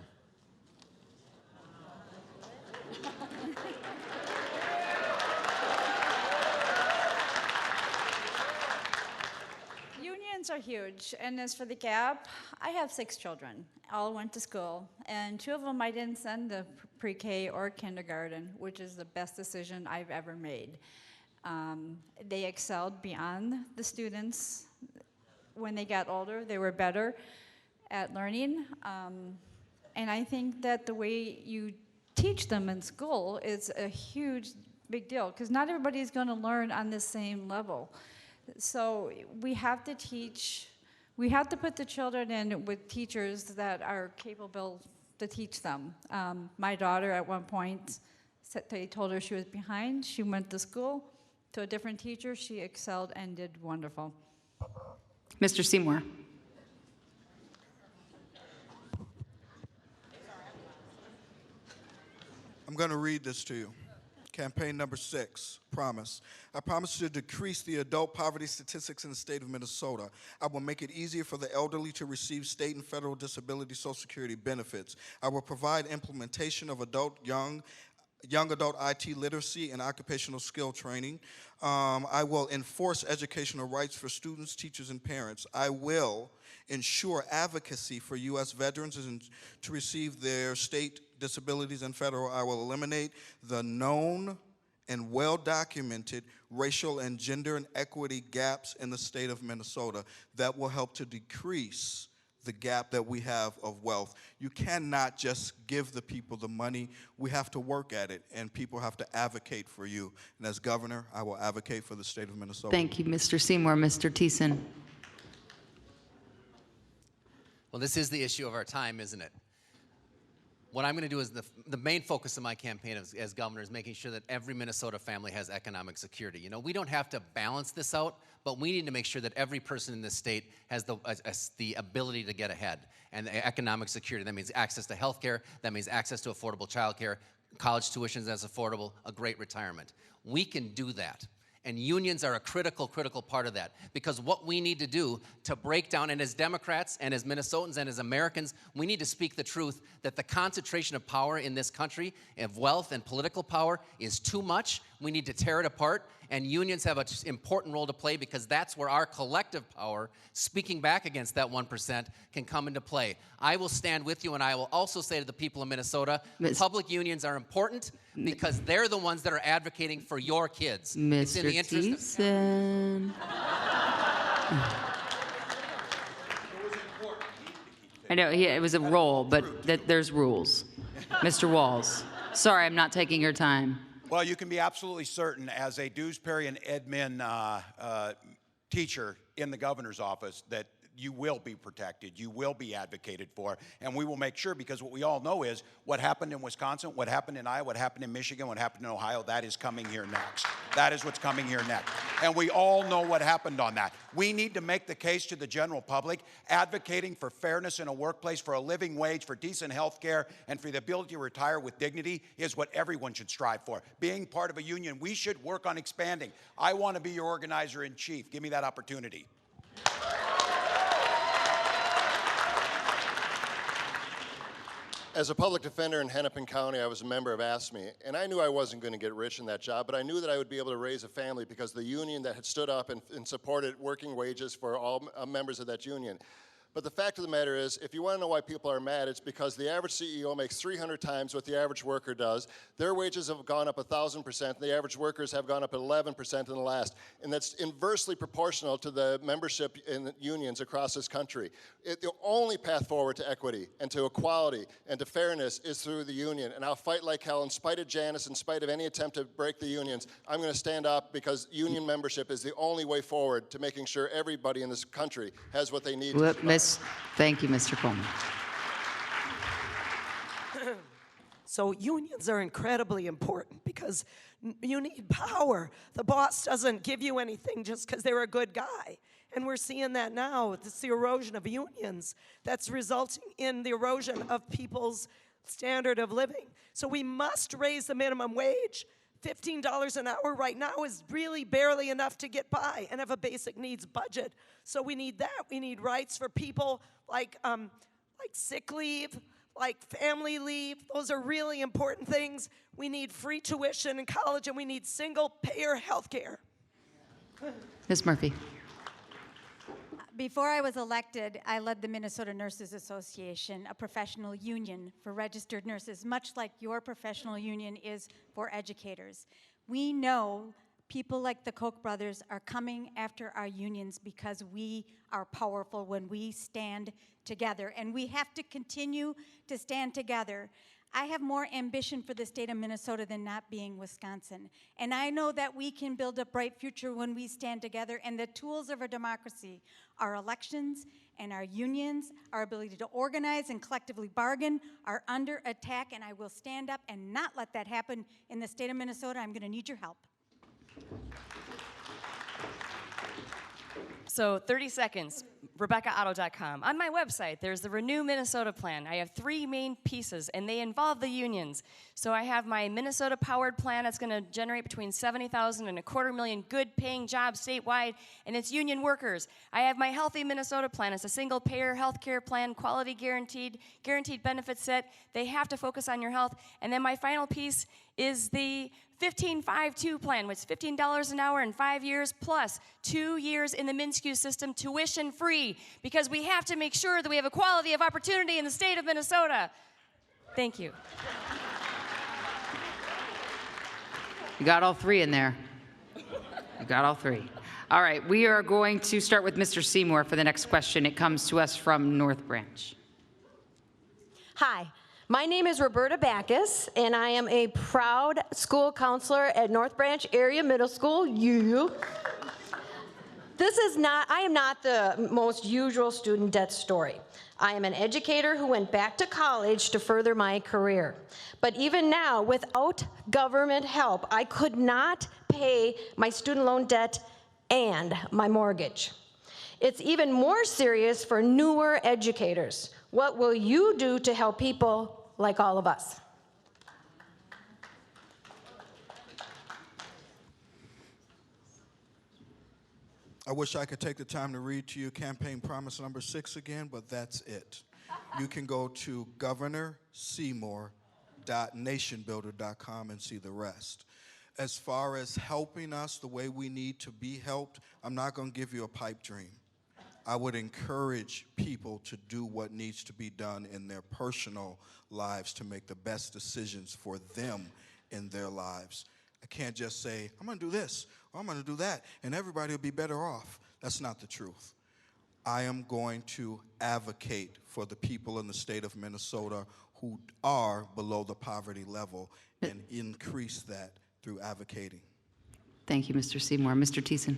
Unions are huge, and as for the gap, I have 6 children. All went to school, and 2 of them I didn't send to pre-K or kindergarten, which is the best decision I've ever made. They excelled beyond the students. When they got older, they were better at learning, and I think that the way you teach them in school is a huge, big deal, because not everybody is going to learn on the same level. So we have to teach, we have to put the children in with teachers that are capable to teach them. My daughter at one point, they told her she was behind. She went to school to a different teacher. She excelled and did wonderful. Mr. Seymour. I'm going to read this to you. Campaign number 6, promise. I promise to decrease the adult poverty statistics in the state of Minnesota. I will make it easier for the elderly to receive state and federal disability Social Security benefits. I will provide implementation of young adult IT literacy and occupational skill training. I will enforce educational rights for students, teachers, and parents. I will ensure advocacy for U.S. veterans and to receive their state disabilities and federal. I will eliminate the known and well-documented racial and gender and equity gaps in the state of Minnesota. That will help to decrease the gap that we have of wealth. You cannot just give the people the money. We have to work at it, and people have to advocate for you. And as governor, I will advocate for the state of Minnesota. Thank you, Mr. Seymour. Mr. Thiessen. Well, this is the issue of our time, isn't it? What I'm going to do is the main focus of my campaign as governor is making sure that every Minnesota family has economic security. You know, we don't have to balance this out, but we need to make sure that every person in this state has the ability to get ahead. And the economic security, that means access to health care, that means access to affordable child care, college tuitions as affordable, a great retirement. We can do that. And unions are a critical part of that. Because what we need to do to break down, and as Democrats and as Minnesotans and as Americans, we need to speak the truth that the concentration of power in this country, of wealth and political power, is too much. We need to tear it apart. And unions have an important role to play because that's where our collective power, speaking back against that 1%, can come into play. I will stand with you, and I will also say to the people of Minnesota, public unions are important because they're the ones that are advocating for your kids. It's in the interest of... I know, it was a roll, but there's rules. Mr. Walls, sorry, I'm not taking your time. Well, you can be absolutely certain, as a dues-paying admin teacher in the governor's office, that you will be protected, you will be advocated for, and we will make sure, because what we all know is what happened in Wisconsin, what happened in Iowa, what happened in Michigan, what happened in Ohio, that is coming here next. That is what's coming here next. And we all know what happened on that. We need to make the case to the general public, advocating for fairness in a workplace, for a living wage, for decent health care, and for the ability to retire with dignity is what everyone should strive for. Being part of a union, we should work on expanding. I want to be your organizer-in-chief. Give me that opportunity. As a public defender in Hennepin County, I was a member of ASME, and I knew I wasn't going to get rich in that job, but I knew that I would be able to raise a family because the union that had stood up and supported working wages for all members of that union. But the fact of the matter is, if you want to know why people are mad, it's because the average CEO makes 300 times what the average worker does. Their wages have gone up 1,000%. The average workers have gone up 11% in the last. And that's inversely proportional to the membership in unions across this country. The only path forward to equity and to equality and to fairness is through the union. And I'll fight like hell in spite of Janice, in spite of any attempt to break the unions. I'm going to stand up because union membership is the only way forward to making sure everybody in this country has what they need. Thank you, Mr. Coleman. So unions are incredibly important because you need power. The boss doesn't give you anything just because they're a good guy. And we're seeing that now. It's the erosion of unions that's resulting in the erosion of people's standard of living. So we must raise the minimum wage. $15 an hour right now is really barely enough to get by and have a basic needs budget. So we need that. We need rights for people like sick leave, like family leave. Those are really important things. We need free tuition in college, and we need single-payer health care. Ms. Murphy. Before I was elected, I led the Minnesota Nurses Association, a professional union for registered nurses, much like your professional union is for educators. We know people like the Koch brothers are coming after our unions because we are powerful when we stand together, and we have to continue to stand together. I have more ambition for the state of Minnesota than not being Wisconsin. And I know that we can build a bright future when we stand together, and the tools of our democracy, our elections and our unions, our ability to organize and collectively bargain are under attack, and I will stand up and not let that happen in the state of Minnesota. I'm going to need your help. So 30 seconds, RebeccaOtto.com. On my website, there's the Renew Minnesota plan. I have 3 main pieces, and they involve the unions. So I have my Minnesota-powered plan that's going to generate between 70,000 and 250,000 good-paying jobs statewide, and it's union workers. I have my Healthy Minnesota plan. It's a single-payer health care plan, quality guaranteed benefits set. They have to focus on your health. And then my final piece is the 15-5-2 plan, which is $15 an hour in 5 years, plus 2 years in the MnSCU system, tuition free, because we have to make sure that we have equality of opportunity in the state of Minnesota. Thank you. You got all 3 in there. You got all 3. All right, we are going to start with Mr. Seymour for the next question. It comes to us from North Branch. Hi. My name is Roberta Backus, and I am a proud school counselor at North Branch Area Middle School. I am not the most usual student debt story. I am an educator who went back to college to further my career. But even now, without government help, I could not pay my student loan debt and my mortgage. It's even more serious for newer educators. What will you do to help people like all of us? I wish I could take the time to read to you campaign promise number 6 again, but that's it. You can go to governorseymour.nationbuilder.com and see the rest. As far as helping us the way we need to be helped, I'm not going to give you a pipe dream. I would encourage people to do what needs to be done in their personal lives to make the best decisions for them in their lives. I can't just say, I'm going to do this, or I'm going to do that, and everybody will be better off. That's not the truth. I am going to advocate for the people in the state of Minnesota who are below the poverty level and increase that through advocating. Thank you, Mr. Seymour. Mr. Thiessen.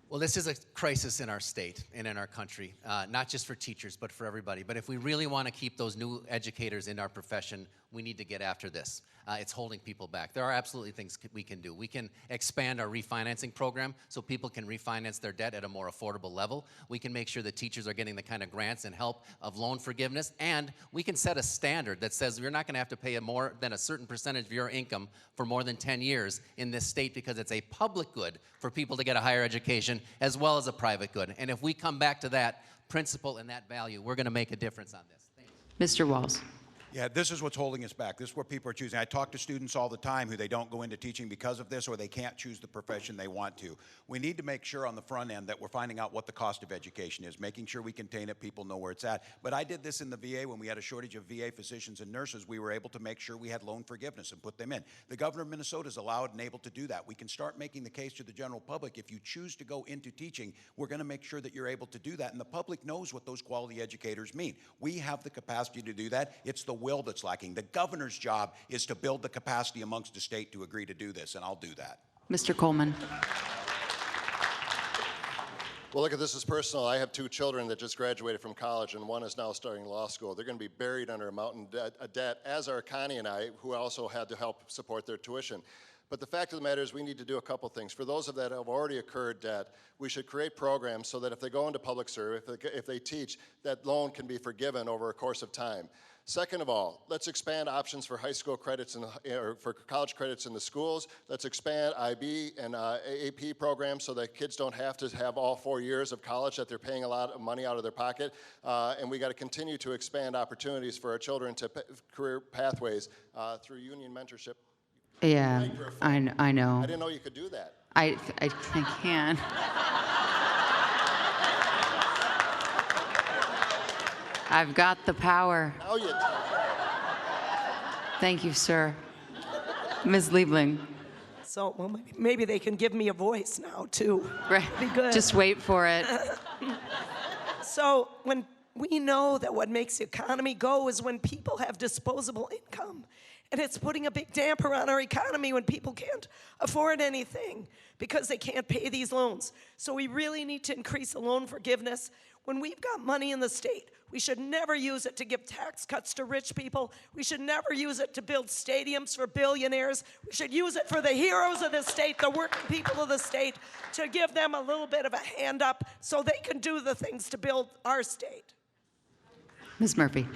Well, this is a crisis in our state and in our country, not just for teachers, but for everybody. But if we really want to keep those new educators in our profession, we need to get after this. It's holding people back. There are absolutely things we can do. We can expand our refinancing program so people can refinance their debt at a more affordable level. We can make sure that teachers are getting the kind of grants and help of loan forgiveness. And we can set a standard that says you're not going to have to pay more than a certain percentage of your income for more than 10 years in this state, because it's a public good for people to get a higher education as well as a private good. And if we come back to that principle and that value, we're going to make a difference on this. Mr. Walz. Yeah, this is what's holding us back. This is what people are choosing. I talk to students all the time who they don't go into teaching because of this, or they can't choose the profession they want to. We need to make sure on the front end that we're finding out what the cost of education is, making sure we contain it, people know where it's at. But I did this in the VA when we had a shortage of VA physicians and nurses. We were able to make sure we had loan forgiveness and put them in. The governor of Minnesota is allowed and able to do that. We can start making the case to the general public. If you choose to go into teaching, we're going to make sure that you're able to do that. And the public knows what those quality educators mean. We have the capacity to do that. It's the will that's lacking. The governor's job is to build the capacity amongst the state to agree to do this, and I'll do that. Mr. Coleman. Well, look at this as personal. I have 2 children that just graduated from college, and one is now starting law school. They're going to be buried under a mountain of debt, as are Connie and I, who also had to help support their tuition. But the fact of the matter is we need to do a couple things. For those of that have already incurred debt, we should create programs so that if they go into public service, if they teach, that loan can be forgiven over a course of time. Second of all, let's expand options for high school credits or for college credits in the schools. Let's expand IB and AP programs so that kids don't have to have all 4 years of college that they're paying a lot of money out of their pocket. And we got to continue to expand opportunities for our children to career pathways through union mentorship. Yeah, I know. I didn't know you could do that. I can. I've got the power. Now you. Thank you, sir. Ms. Liebling. So well, maybe they can give me a voice now, too. Right. Be good. Just wait for it. So when we know that what makes the economy go is when people have disposable income. And it's putting a big damper on our economy when people can't afford anything because they can't pay these loans. So we really need to increase the loan forgiveness. When we've got money in the state, we should never use it to give tax cuts to rich people. We should never use it to build stadiums for billionaires. We should use it for the heroes of the state, the working people of the state, to give them a little bit of a hand up so they can do the things to build our state. Ms. Murphy.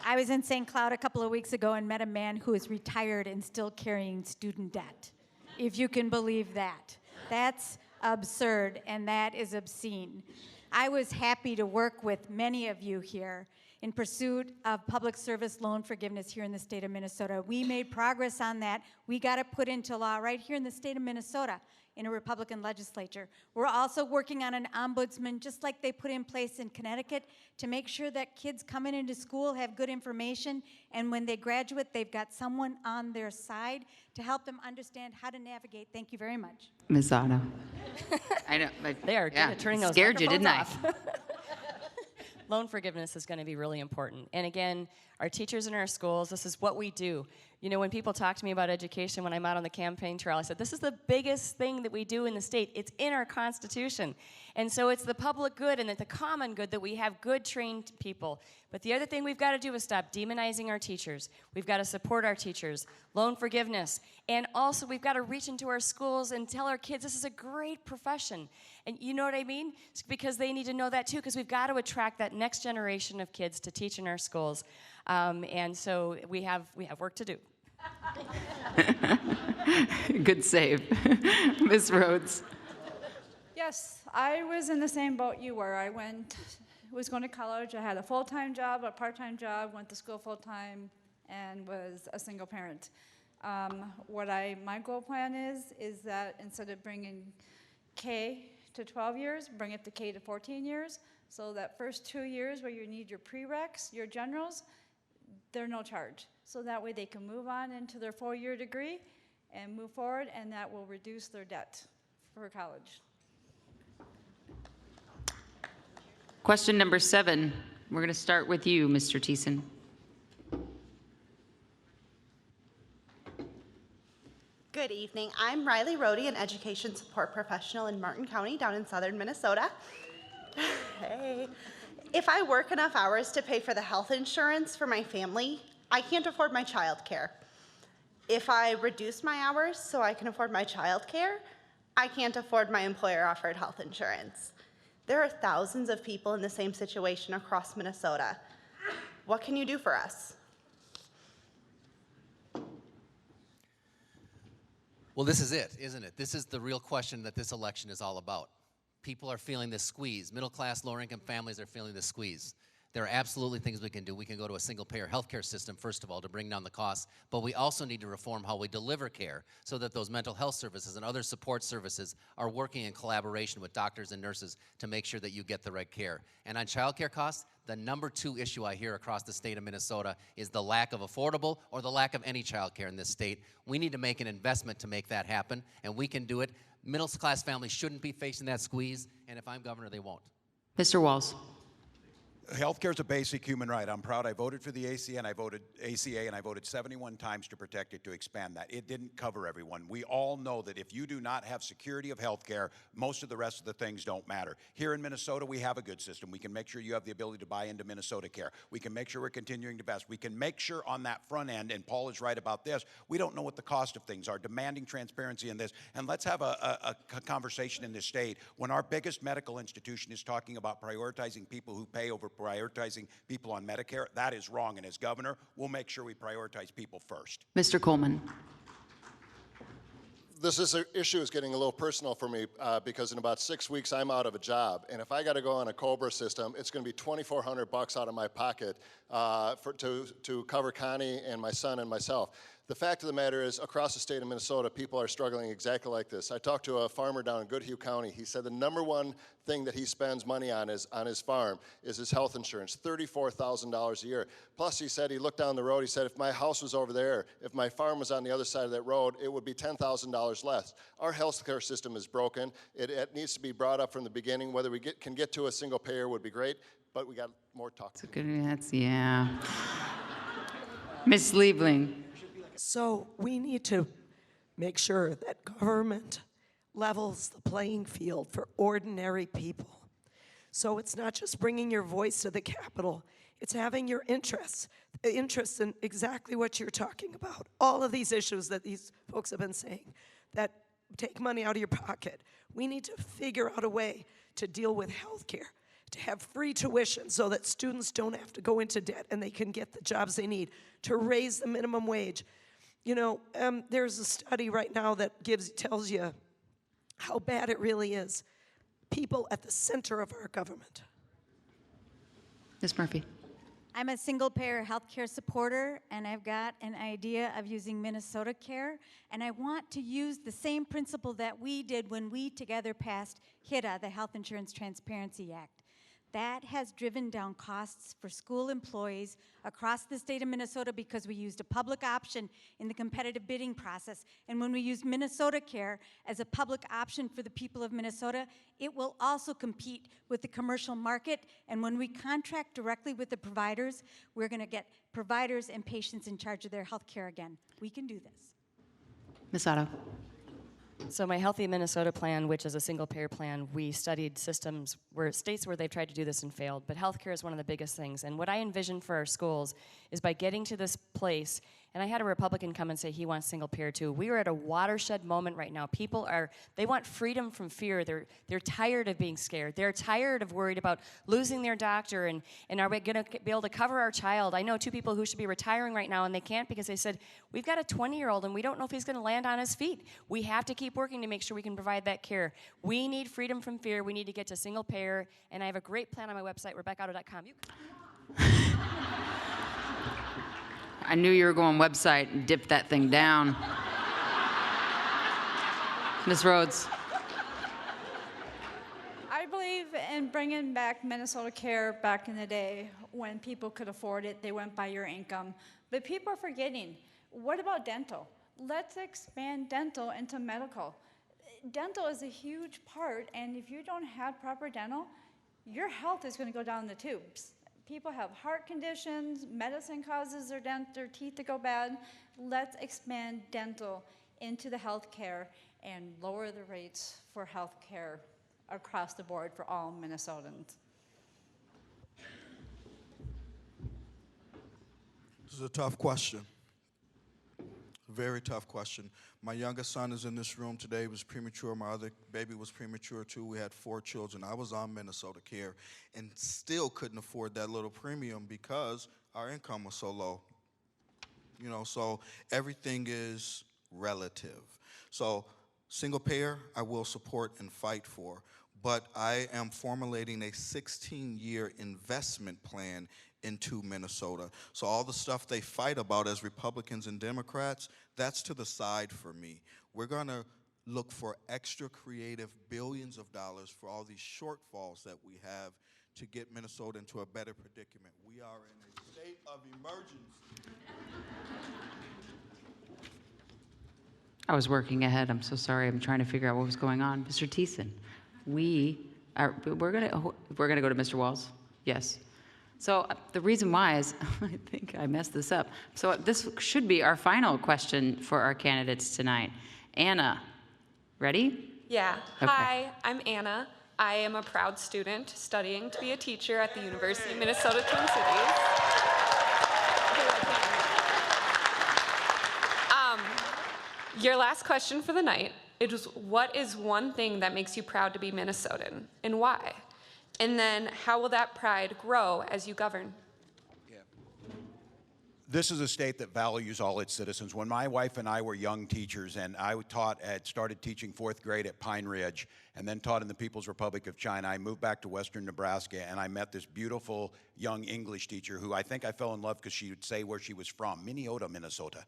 I was in St. Cloud a couple of weeks ago and met a man who is retired and still carrying student debt. If you can believe that. That's absurd, and that is obscene. I was happy to work with many of you here in pursuit of public service loan forgiveness here in the state of Minnesota. We made progress on that. We got it put into law right here in the state of Minnesota in a Republican legislature. We're also working on an ombudsman, just like they put in place in Connecticut, to make sure that kids coming into school have good information, and when they graduate, they've got someone on their side to help them understand how to navigate. Thank you very much. Ms. Otto. I know. They are good at turning those scared you, didn't I? microphones off. Loan forgiveness is going to be really important. And again, our teachers in our schools, this is what we do. You know, when people talk to me about education, when I'm out on the campaign trail, I said, this is the biggest thing that we do in the state. It's in our Constitution. And so it's the public good and the common good that we have good trained people. But the other thing we've got to do is stop demonizing our teachers. We've got to support our teachers, loan forgiveness. And also we've got to reach into our schools and tell our kids this is a great profession. And you know what I mean? It's because they need to know that too, because we've got to attract that next generation of kids to teach in our schools. And so we have work to do. Good save. Ms. Rhodes. Yes, I was in the same boat you were. Was going to college. I had a full-time job, a part-time job, went to school full-time, and was a single parent. My goal plan is that instead of bringing K to 12 years, bring it to K to 14 years, so that first 2 years where you need your prereqs, your generals, they're no charge. So that way they can move on into their 4-year degree and move forward, and that will reduce their debt for college. Question number 7. We're going to start with you, Mr. Thiessen. Good evening. I'm Riley Rohde, an education support professional in Martin County down in southern Minnesota. Hey. If I work enough hours to pay for the health insurance for my family, I can't afford my child care. If I reduce my hours so I can afford my child care, I can't afford my employer-offered health insurance. There are thousands of people in the same situation across Minnesota. What can you do for us? Well, this is it, isn't it? This is the real question that this election is all about. People are feeling this squeeze. Middle class, lower income families are feeling this squeeze. There are absolutely things we can do. We can go to a single-payer healthcare system, first of all, to bring down the costs, but we also need to reform how we deliver care so that those mental health services and other support services are working in collaboration with doctors and nurses to make sure that you get the right care. And on child care costs, the number 2 issue I hear across the state of Minnesota is the lack of affordable or the lack of any child care in this state. We need to make an investment to make that happen, and we can do it. Middle-class families shouldn't be facing that squeeze, and if I'm governor, they won't. Mr. Walz. Healthcare is a basic human right. I'm proud I voted for the ACA, and I voted 71 times to protect it, to expand that. It didn't cover everyone. We all know that if you do not have security of healthcare, most of the rest of the things don't matter. Here in Minnesota, we have a good system. We can make sure you have the ability to buy into Minnesota Care. We can make sure we're continuing to invest. We can make sure on that front end, and Paul is right about this, we don't know what the cost of things are, demanding transparency in this. And let's have a conversation in this state when our biggest medical institution is talking about prioritizing people who pay over prioritizing people on Medicare. That is wrong, and as governor, we'll make sure we prioritize people first. Mr. Coleman. This issue is getting a little personal for me because in about 6 weeks I'm out of a job, and if I got to go on a COBRA system, it's going to be $2,400 out of my pocket to cover Connie and my son and myself. The fact of the matter is, across the state of Minnesota, people are struggling exactly like this. I talked to a farmer down in Goodhue County. He said the number one thing that he spends money on his farm is his health insurance, $34,000 a year. Plus, he said, he looked down the road, he said, if my house was over there, if my farm was on the other side of that road, it would be $10,000 less. Our health care system is broken. It needs to be brought up from the beginning. Whether we can get to a single payer would be great, but we got more talk. Yeah. Ms. Liebling. So we need to make sure that government levels the playing field for ordinary people. So it's not just bringing your voice to the Capitol, it's having your interests in exactly what you're talking about. All of these issues that these folks have been saying that take money out of your pocket. We need to figure out a way to deal with health care, to have free tuition so that students don't have to go into debt and they can get the jobs they need, to raise the minimum wage. You know, there's a study right now that tells you how bad it really is. People at the center of our government. Ms. Murphy. I'm a single-payer healthcare supporter, and I've got an idea of using Minnesota Care, and I want to use the same principle that we did when we together passed HITA, the Health Insurance Transparency Act. That has driven down costs for school employees across the state of Minnesota because we used a public option in the competitive bidding process. And when we use Minnesota Care as a public option for the people of Minnesota, it will also compete with the commercial market. And when we contract directly with the providers, we're going to get providers and patients in charge of their health care again. We can do this. Ms. Otto. So my Healthy Minnesota plan, which is a single-payer plan, we studied states where they've tried to do this and failed, but healthcare is one of the biggest things. And what I envision for our schools is by getting to this place And I had a Republican come and say he wants single payer too. We are at a watershed moment right now. People they want freedom from fear. They're tired of being scared. They're tired of worried about losing their doctor and are we going to be able to cover our child? I know 2 people who should be retiring right now and they can't because they said, we've got a 20-year-old and we don't know if he's going to land on his feet. We have to keep working to make sure we can provide that care. We need freedom from fear. We need to get to single payer. And I have a great plan on my website, RebeccaOtto.com. I knew you were going website and dip that thing down. Ms. Rhodes. I believe in bringing back Minnesota Care back in the day when people could afford it. They went by your income. But people are forgetting, what about dental? Let's expand dental into medical. Dental is a huge part, and if you don't have proper dental, your health is going to go down the tubes. People have heart conditions, medicine causes their teeth to go bad. Let's expand dental into the health care and lower the rates for health care across the board for all Minnesotans. This is a tough question. Very tough question. My youngest son is in this room today. He was premature. My other baby was premature too. We had 4 children. I was on Minnesota Care and still couldn't afford that little premium because our income was so low. You know, so everything is relative. So single payer, I will support and fight for. But I am formulating a 16-year investment plan into Minnesota. So all the stuff they fight about as Republicans and Democrats, that's to the side for me. We're going to look for extra creative billions of dollars for all these shortfalls that we have to get Minnesota into a better predicament. We are in a state of emergency. I was working ahead. I'm so sorry. I'm trying to figure out what was going on. Mr. Thiessen, we're gonna go to Mr. Walz. Yes. So the reason why is, I think I messed this up. So this should be our final question for our candidates tonight. Anna, ready? Yeah. Okay. Hi, I'm Anna. I am a proud student studying to be a teacher at the University of Minnesota Twin Cities. Your last question for the night is, what is one thing that makes you proud to be Minnesotan, and why? And then how will that pride grow as you govern? This is a state that values all its citizens. When my wife and I were young teachers, and I had started teaching 4th grade at Pine Ridge, and then taught in the People's Republic of China, I moved back to western Nebraska, and I met this beautiful young English teacher who I think I fell in love because she would say where she was from, Minneapolis, Minnesota.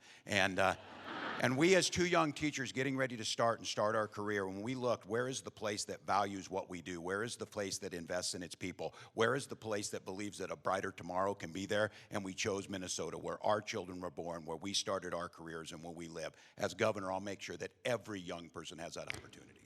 And we as 2 young teachers getting ready to start our career, when we looked, where is the place that values what we do? Where is the place that invests in its people? Where is the place that believes that a brighter tomorrow can be there? And we chose Minnesota, where our children were born, where we started our careers, and where we live. As governor, I'll make sure that every young person has that opportunity.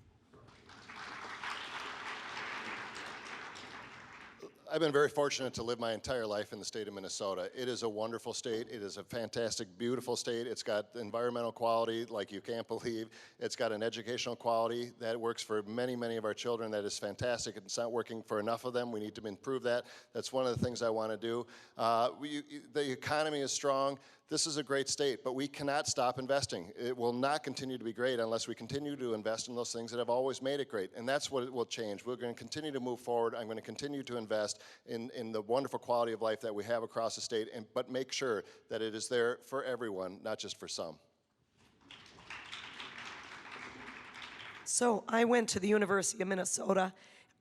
I've been very fortunate to live my entire life in the state of Minnesota. It is a wonderful state. It is a fantastic, beautiful state. It's got environmental quality like you can't believe. It's got an educational quality that works for many, many of our children that is fantastic. It's not working for enough of them. We need to improve that. That's one of the things I want to do. The economy is strong. This is a great state, but we cannot stop investing. It will not continue to be great unless we continue to invest in those things that have always made it great, and that's what it will change. We're going to continue to move forward. I'm going to continue to invest in the wonderful quality of life that we have across the state, but make sure that it is there for everyone, not just for some. So I went to the University of Minnesota.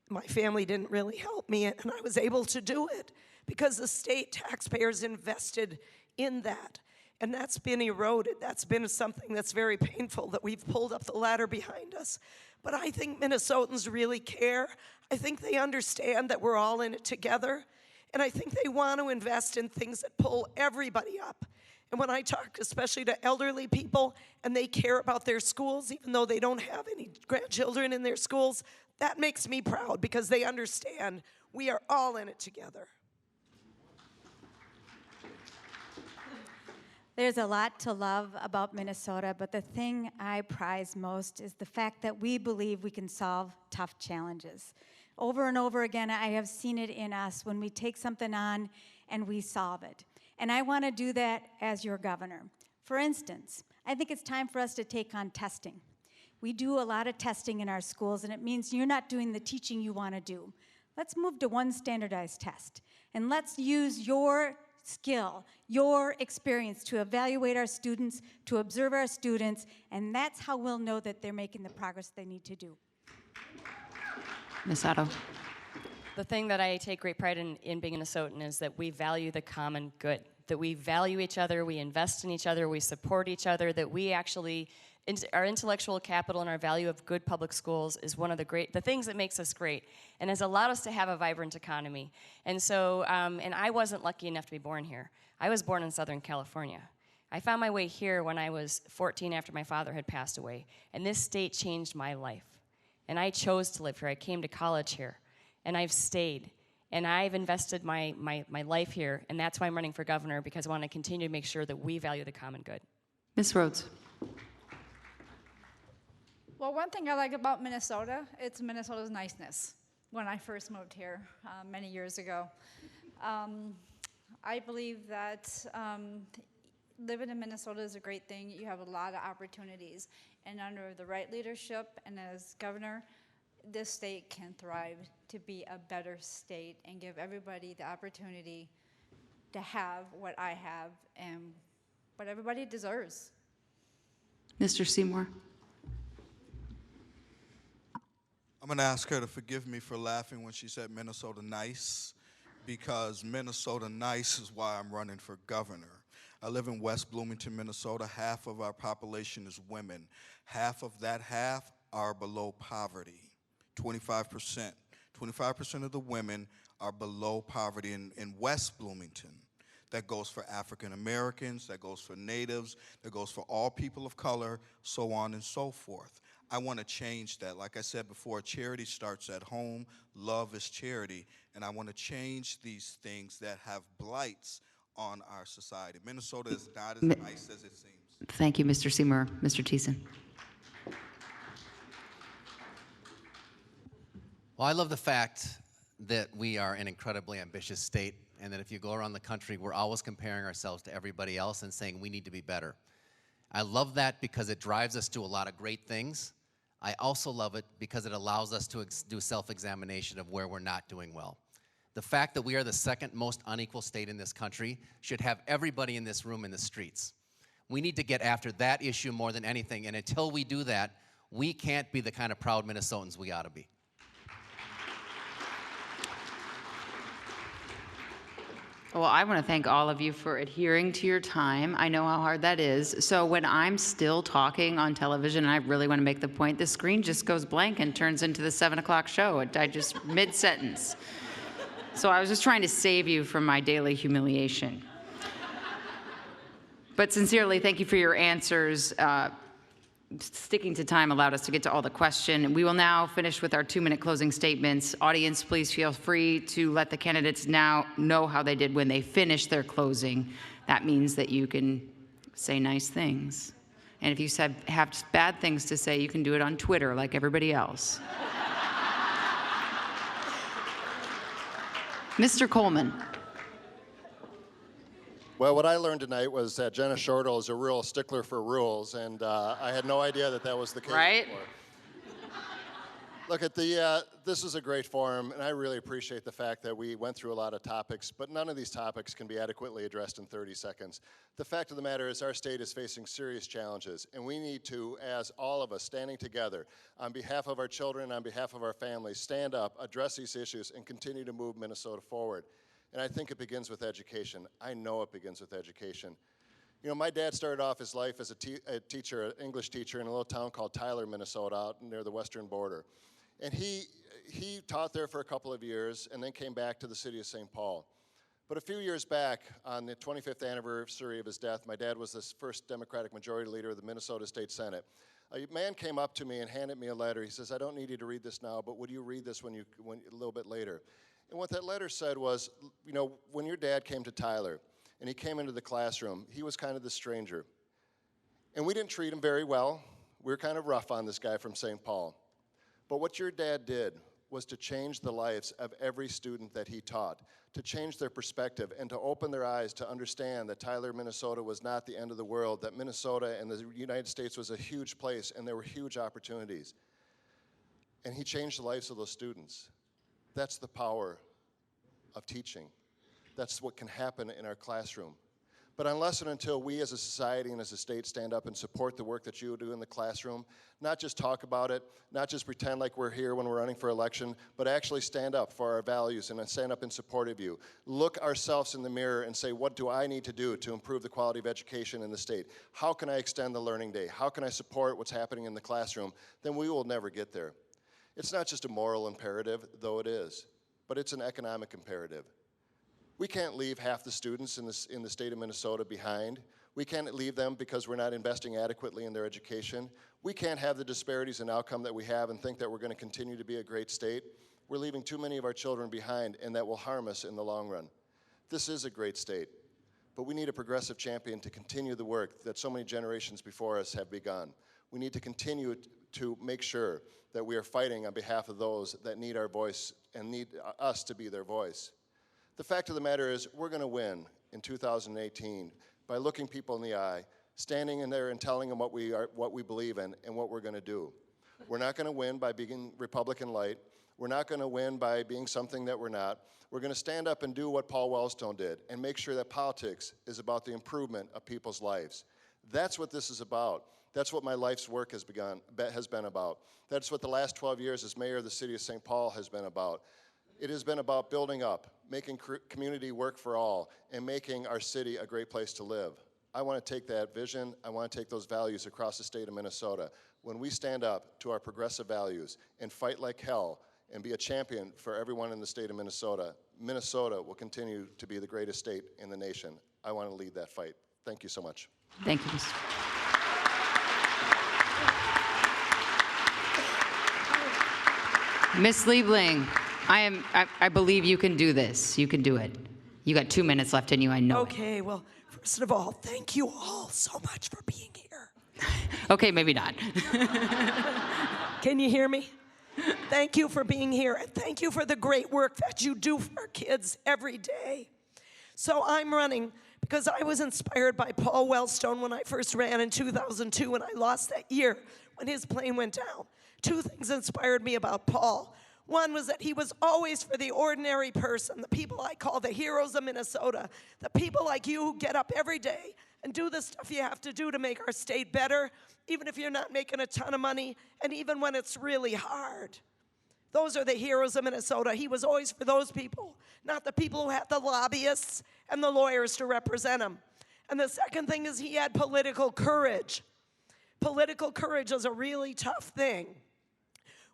My family didn't really help me, and I was able to do it because the state taxpayers invested in that. And that's been eroded. That's been something that's very painful that we've pulled up the ladder behind us. But I think Minnesotans really care. I think they understand that we're all in it together. And I think they want to invest in things that pull everybody up. And when I talk especially to elderly people and they care about their schools, even though they don't have any grandchildren in their schools, that makes me proud because they understand we are all in it together. There's a lot to love about Minnesota, but the thing I prize most is the fact that we believe we can solve tough challenges. Over and over again, I have seen it in us when we take something on and we solve it. And I want to do that as your governor. For instance, I think it's time for us to take on testing. We do a lot of testing in our schools, and it means you're not doing the teaching you want to do. Let's move to one standardized test, and let's use your skill, your experience to evaluate our students, to observe our students, and that's how we'll know that they're making the progress they need to do. Ms. Otto. The thing that I take great pride in being a Minnesotan is that we value the common good, that we value each other, we invest in each other, we support each other, that we actually, our intellectual capital and our value of good public schools is one of the things that makes us great and has allowed us to have a vibrant economy. And so, and I wasn't lucky enough to be born here. I was born in Southern California. I found my way here when I was 14 after my father had passed away, and this state changed my life. And I chose to live here. I came to college here, and I've stayed. And I've invested my life here, and that's why I'm running for governor, because I want to continue to make sure that we value the common good. Ms. Rhodes. Well, one thing I like about Minnesota, it's Minnesota's niceness. When I first moved here many years ago, I believe that living in Minnesota is a great thing. You have a lot of opportunities, and under the right leadership and as governor, this state can thrive to be a better state and give everybody the opportunity to have what I have and what everybody deserves. Mr. Seymour. I'm going to ask her to forgive me for laughing when she said Minnesota nice, because Minnesota nice is why I'm running for governor. I live in West Bloomington, Minnesota. Half of our population is women. Half of that half are below poverty. 25%. 25% of the women are below poverty in West Bloomington. That goes for African Americans, that goes for natives, that goes for all people of color, so on and so forth. I want to change that. Like I said before, charity starts at home. Love is charity. And I want to change these things that have blights on our society. Minnesota is not as nice as it seems. Thank you, Mr. Seymour. Mr. Thiessen. Well, I love the fact that we are an incredibly ambitious state, and that if you go around the country, we're always comparing ourselves to everybody else and saying we need to be better. I love that because it drives us to a lot of great things. I also love it because it allows us to do self-examination of where we're not doing well. The fact that we are the second most unequal state in this country should have everybody in this room in the streets. We need to get after that issue more than anything, and until we do that, we can't be the kind of proud Minnesotans we ought to be. Well, I want to thank all of you for adhering to your time. I know how hard that is. So when I'm still talking on television, and I really want to make the point, the screen just goes blank and turns into the 7 o'clock show. I just mid-sentence. So I was just trying to save you from my daily humiliation. But sincerely, thank you for your answers. Sticking to time allowed us to get to all the questions. We will now finish with our 2-minute closing statements. Audience, please feel free to let the candidates now know how they did when they finish their closing. That means that you can say nice things. And if you have bad things to say, you can do it on Twitter like everybody else. Mr. Coleman. Well, what I learned tonight was that Jenna Shortle is a real stickler for rules, and I had no idea that that was the case. Right? Before. Look, this is a great forum, and I really appreciate the fact that we went through a lot of topics, but none of these topics can be adequately addressed in 30 seconds. The fact of the matter is our state is facing serious challenges, and we need to, as all of us standing together, on behalf of our children, on behalf of our families, stand up, address these issues, and continue to move Minnesota forward. And I think it begins with education. I know it begins with education. You know, my dad started off his life as a teacher, an English teacher in a little town called Tyler, Minnesota, out near the western border. And he taught there for a couple of years and then came back to the city of St. Paul. But a few years back, on the 25th anniversary of his death, my dad was the first Democratic majority leader of the Minnesota State Senate. A man came up to me and handed me a letter. He says, "I don't need you to read this now, but would you read this a little bit later?" And what that letter said was, you know, when your dad came to Tyler and he came into the classroom, he was kind of the stranger. And we didn't treat him very well. We were kind of rough on this guy from St. Paul. But what your dad did was to change the lives of every student that he taught, to change their perspective and to open their eyes to understand that Tyler, Minnesota was not the end of the world, that Minnesota and the United States was a huge place and there were huge opportunities. And he changed the lives of those students. That's the power of teaching. That's what can happen in our classroom. But unless and until we as a society and as a state stand up and support the work that you do in the classroom, not just talk about it, not just pretend like we're here when we're running for election, but actually stand up for our values and stand up in support of you. Look ourselves in the mirror and say, what do I need to do to improve the quality of education in the state? How can I extend the learning day? How can I support what's happening in the classroom? Then we will never get there. It's not just a moral imperative, though it is, but it's an economic imperative. We can't leave half the students in the state of Minnesota behind. We can't leave them because we're not investing adequately in their education. We can't have the disparities in outcome that we have and think that we're going to continue to be a great state. We're leaving too many of our children behind, and that will harm us in the long run. This is a great state, but we need a progressive champion to continue the work that so many generations before us have begun. We need to continue to make sure that we are fighting on behalf of those that need our voice and need us to be their voice. The fact of the matter is, we're going to win in 2018 by looking people in the eye, standing in there and telling them what we believe in and what we're going to do. We're not going to win by being Republican light. We're not going to win by being something that we're not. We're going to stand up and do what Paul Wellstone did and make sure that politics is about the improvement of people's lives. That's what this is about. That's what my life's work has been about. That's what the last 12 years as mayor of the city of St. Paul has been about. It has been about building up, making community work for all, and making our city a great place to live. I want to take that vision, I want to take those values across the state of Minnesota. When we stand up to our progressive values and fight like hell and be a champion for everyone in the state of Minnesota, Minnesota will continue to be the greatest state in the nation. I want to lead that fight. Thank you so much. Thank you, Mr. Ms. Liebling, I believe you can do this. You can do it. You got 2 minutes left in you, I know. Okay, well, first of all, thank you all so much for being here. Okay, maybe not. Can you hear me? Thank you for being here, and thank you for the great work that you do for our kids every day. So I'm running because I was inspired by Paul Wellstone when I first ran in 2002, and I lost that year when his plane went down. 2 things inspired me about Paul. One was that he was always for the ordinary person, the people I call the heroes of Minnesota, the people like you who get up every day and do the stuff you have to do to make our state better, even if you're not making a ton of money, and even when it's really hard. Those are the heroes of Minnesota. He was always for those people, not the people who had the lobbyists and the lawyers to represent him. And the second thing is he had political courage. Political courage is a really tough thing.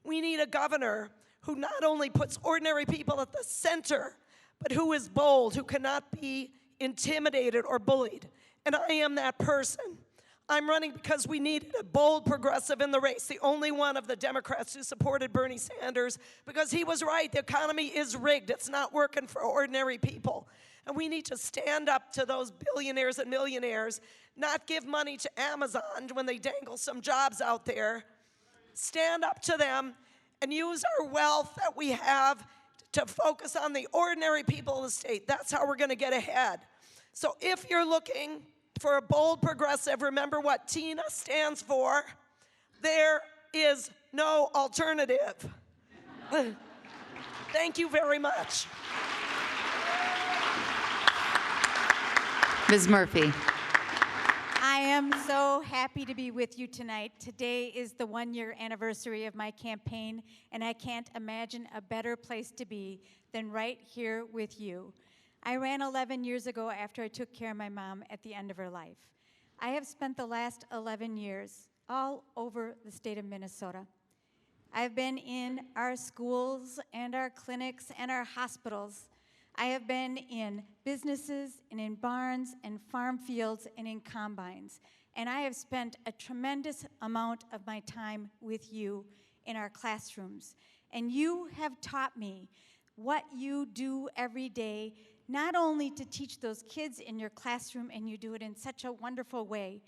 We need a governor who not only puts ordinary people at the center, but who is bold, who cannot be intimidated or bullied. And I am that person. I'm running because we needed a bold progressive in the race, the only one of the Democrats who supported Bernie Sanders, because he was right, the economy is rigged. It's not working for ordinary people. And we need to stand up to those billionaires and millionaires, not give money to Amazon when they dangle some jobs out there. Stand up to them and use our wealth that we have to focus on the ordinary people of the state. That's how we're going to get ahead. So if you're looking for a bold progressive, remember what TINA stands for. There is no alternative. Thank you very much. Ms. Murphy. I am so happy to be with you tonight. Today is the 1-year anniversary of my campaign, and I can't imagine a better place to be than right here with you. I ran 11 years ago after I took care of my mom at the end of her life. I have spent the last 11 years all over the state of Minnesota. I've been in our schools and our clinics and our hospitals. I have been in businesses and in barns and farm fields and in combines. And I have spent a tremendous amount of my time with you in our classrooms. And you have taught me what you do every day, not only to teach those kids in your classroom, and you do it in such a wonderful way,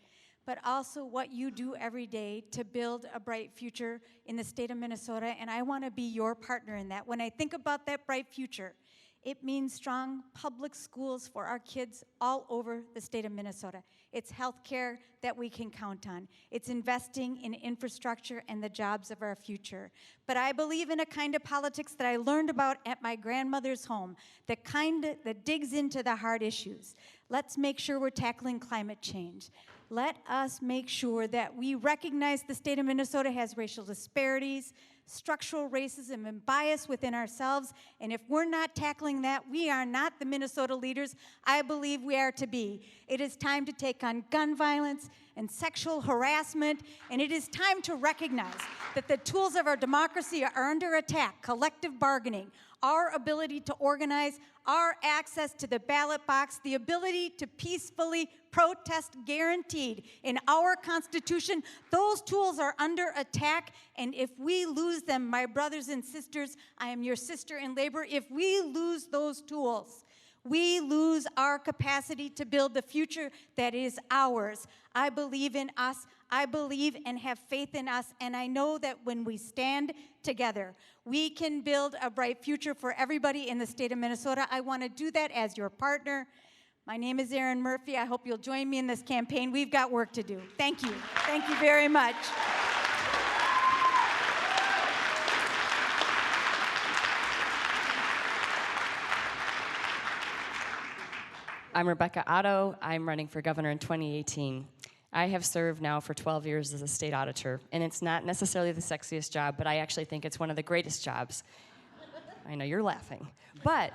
but also what you do every day to build a bright future in the state of Minnesota, and I want to be your partner in that. When I think about that bright future, it means strong public schools for our kids all over the state of Minnesota. It's health care that we can count on. It's investing in infrastructure and the jobs of our future. But I believe in a kind of politics that I learned about at my grandmother's home, the kind that digs into the hard issues. Let's make sure we're tackling climate change. Let us make sure that we recognize the state of Minnesota has racial disparities, structural racism and bias within ourselves, and if we're not tackling that, we are not the Minnesota leaders I believe we are to be. It is time to take on gun violence and sexual harassment, and it is time to recognize that the tools of our democracy are under attack: collective bargaining, our ability to organize, our access to the ballot box, the ability to peacefully protest guaranteed in our Constitution. Those tools are under attack, and if we lose them, my brothers and sisters, I am your sister in labor, if we lose those tools, we lose our capacity to build the future that is ours. I believe in us. I believe and have faith in us, and I know that when we stand together, we can build a bright future for everybody in the state of Minnesota. I want to do that as your partner. My name is Erin Murphy. I hope you'll join me in this campaign. We've got work to do. Thank you. Thank you very much. I'm Rebecca Otto. I'm running for governor in 2018. I have served now for 12 years as a state auditor, and it's not necessarily the sexiest job, but I actually think it's one of the greatest jobs. I know you're laughing. But,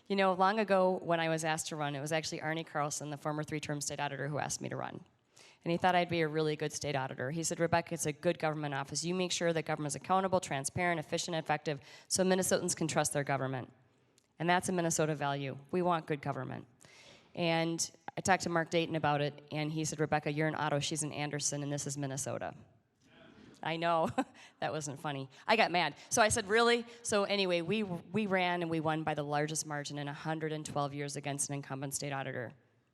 you know, long ago when I was asked to run, it was actually Arnie Carlson, the former 3-term state auditor, who asked me to run. And he thought I'd be a really good state auditor. He said, Rebecca, it's a good government office. You make sure that government is accountable, transparent, efficient, effective, so Minnesotans can trust their government. And that's a Minnesota value. We want good government. And I talked to Mark Dayton about it, and he said, Rebecca, you're in Otto, she's in Anderson, and this is Minnesota. I know, that wasn't funny. I got mad. So I said, really? So anyway, we ran and we won by the largest margin in 112 years against an incumbent state auditor,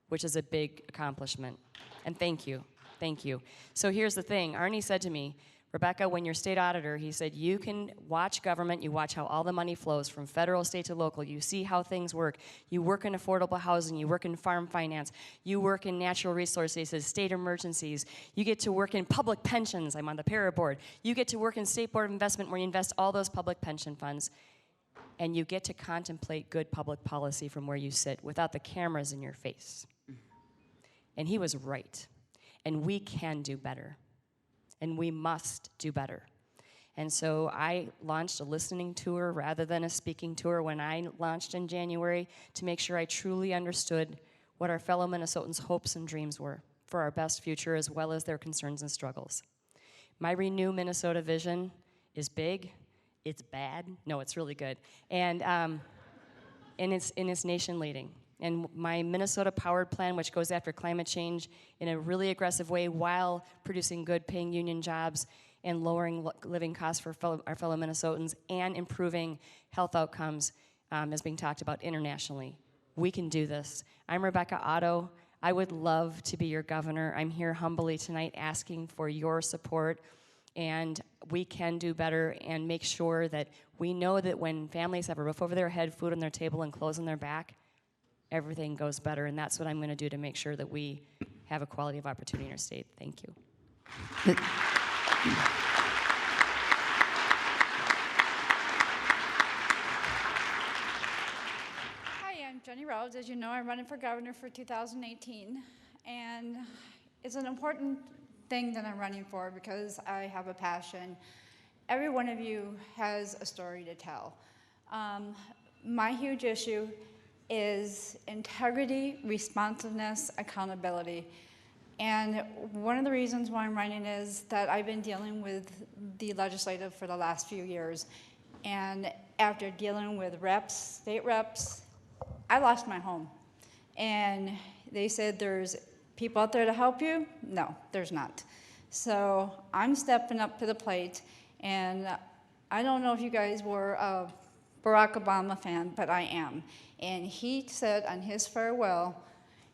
which is a big accomplishment. And thank you, thank you. So here's the thing, Arnie said to me, Rebecca, when you're state auditor, he said, you can watch government, you watch how all the money flows from federal, state to local, you see how things work. You work in affordable housing, you work in farm finance, you work in natural resources, state emergencies, you get to work in public pensions, I'm on the para board, you get to work in State Board of Investment where you invest all those public pension funds, and you get to contemplate good public policy from where you sit without the cameras in your face. And he was right, and we can do better. And we must do better. And so I launched a listening tour rather than a speaking tour when I launched in January to make sure I truly understood what our fellow Minnesotans' hopes and dreams were for our best future as well as their concerns and struggles. My Renew Minnesota vision is big, it's bad, no, it's really good, and it's nation leading. And my Minnesota Powered Plan, which goes after climate change in a really aggressive way while producing good paying union jobs and lowering living costs for our fellow Minnesotans and improving health outcomes is being talked about internationally. We can do this. I'm Rebecca Otto. I would love to be your governor. I'm here humbly tonight asking for your support, and we can do better and make sure that we know that when families have a roof over their head, food on their table, and clothes on their back, everything goes better, and that's what I'm going to do to make sure that we have a quality of opportunity in our state. Thank you. Hi, I'm Jenny Rhodes. As you know, I'm running for governor for 2018, and it's an important thing that I'm running for because I have a passion. Every one of you has a story to tell. My huge issue is integrity, responsiveness, accountability. And one of the reasons why I'm running is that I've been dealing with the legislative for the last few years. And after dealing with reps, state reps, I lost my home. And they said, there's people out there to help you? No, there's not. So I'm stepping up to the plate. And I don't know if you guys were a Barack Obama fan, but I am. And he said on his farewell,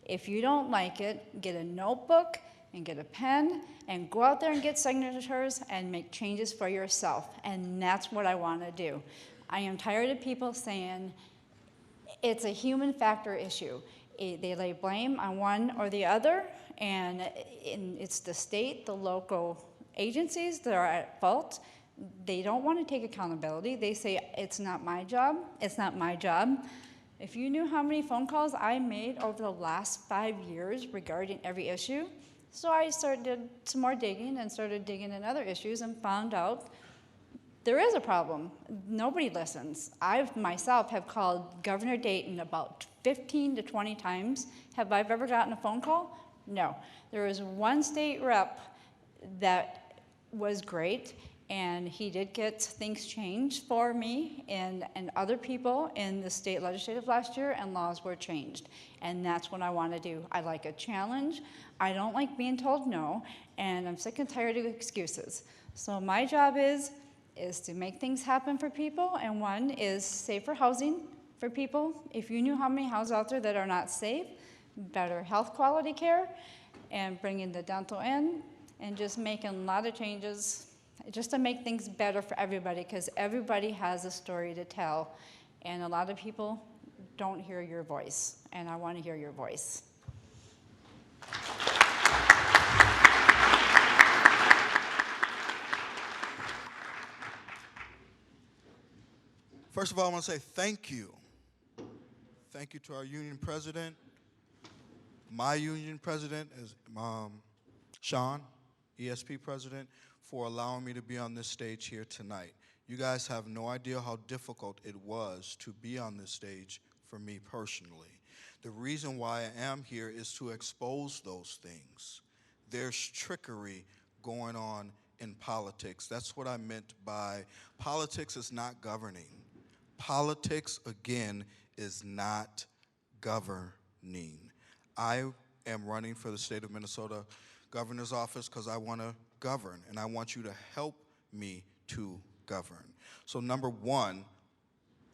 If you don't like it, get a notebook and get a pen and go out there and get signatures and make changes for yourself. And that's what I want to do. I am tired of people saying it's a human factor issue. They lay blame on one or the other, and it's the state, the local agencies that are at fault. They don't want to take accountability. They say, it's not my job, it's not my job. If you knew how many phone calls I made over the last 5 years regarding every issue, so I did some more digging and started digging in other issues and found out there is a problem. Nobody listens. I myself have called Governor Dayton about 15 to 20 times. Have I ever gotten a phone call? No. There was one state rep that was great, and he did get things changed for me and other people in the state legislative last year, and laws were changed. And that's what I want to do. I like a challenge. I don't like being told no, and I'm sick and tired of excuses. So my job is to make things happen for people, and one is safer housing for people. If you knew how many houses out there that are not safe, better health quality care, and bringing the dental in, and just making a lot of changes just to make things better for everybody, because everybody has a story to tell, and a lot of people don't hear your voice, and I want to hear your voice. First of all, I want to say thank you. Thank you to our union president, my union president, as Sean, ESP president, for allowing me to be on this stage here tonight. You guys have no idea how difficult it was to be on this stage for me personally. The reason why I am here is to expose those things. There's trickery going on in politics. That's what I meant by politics is not governing. Politics, again, is not governing. I am running for the state of Minnesota governor's office because I want to govern, and I want you to help me to govern. So number one,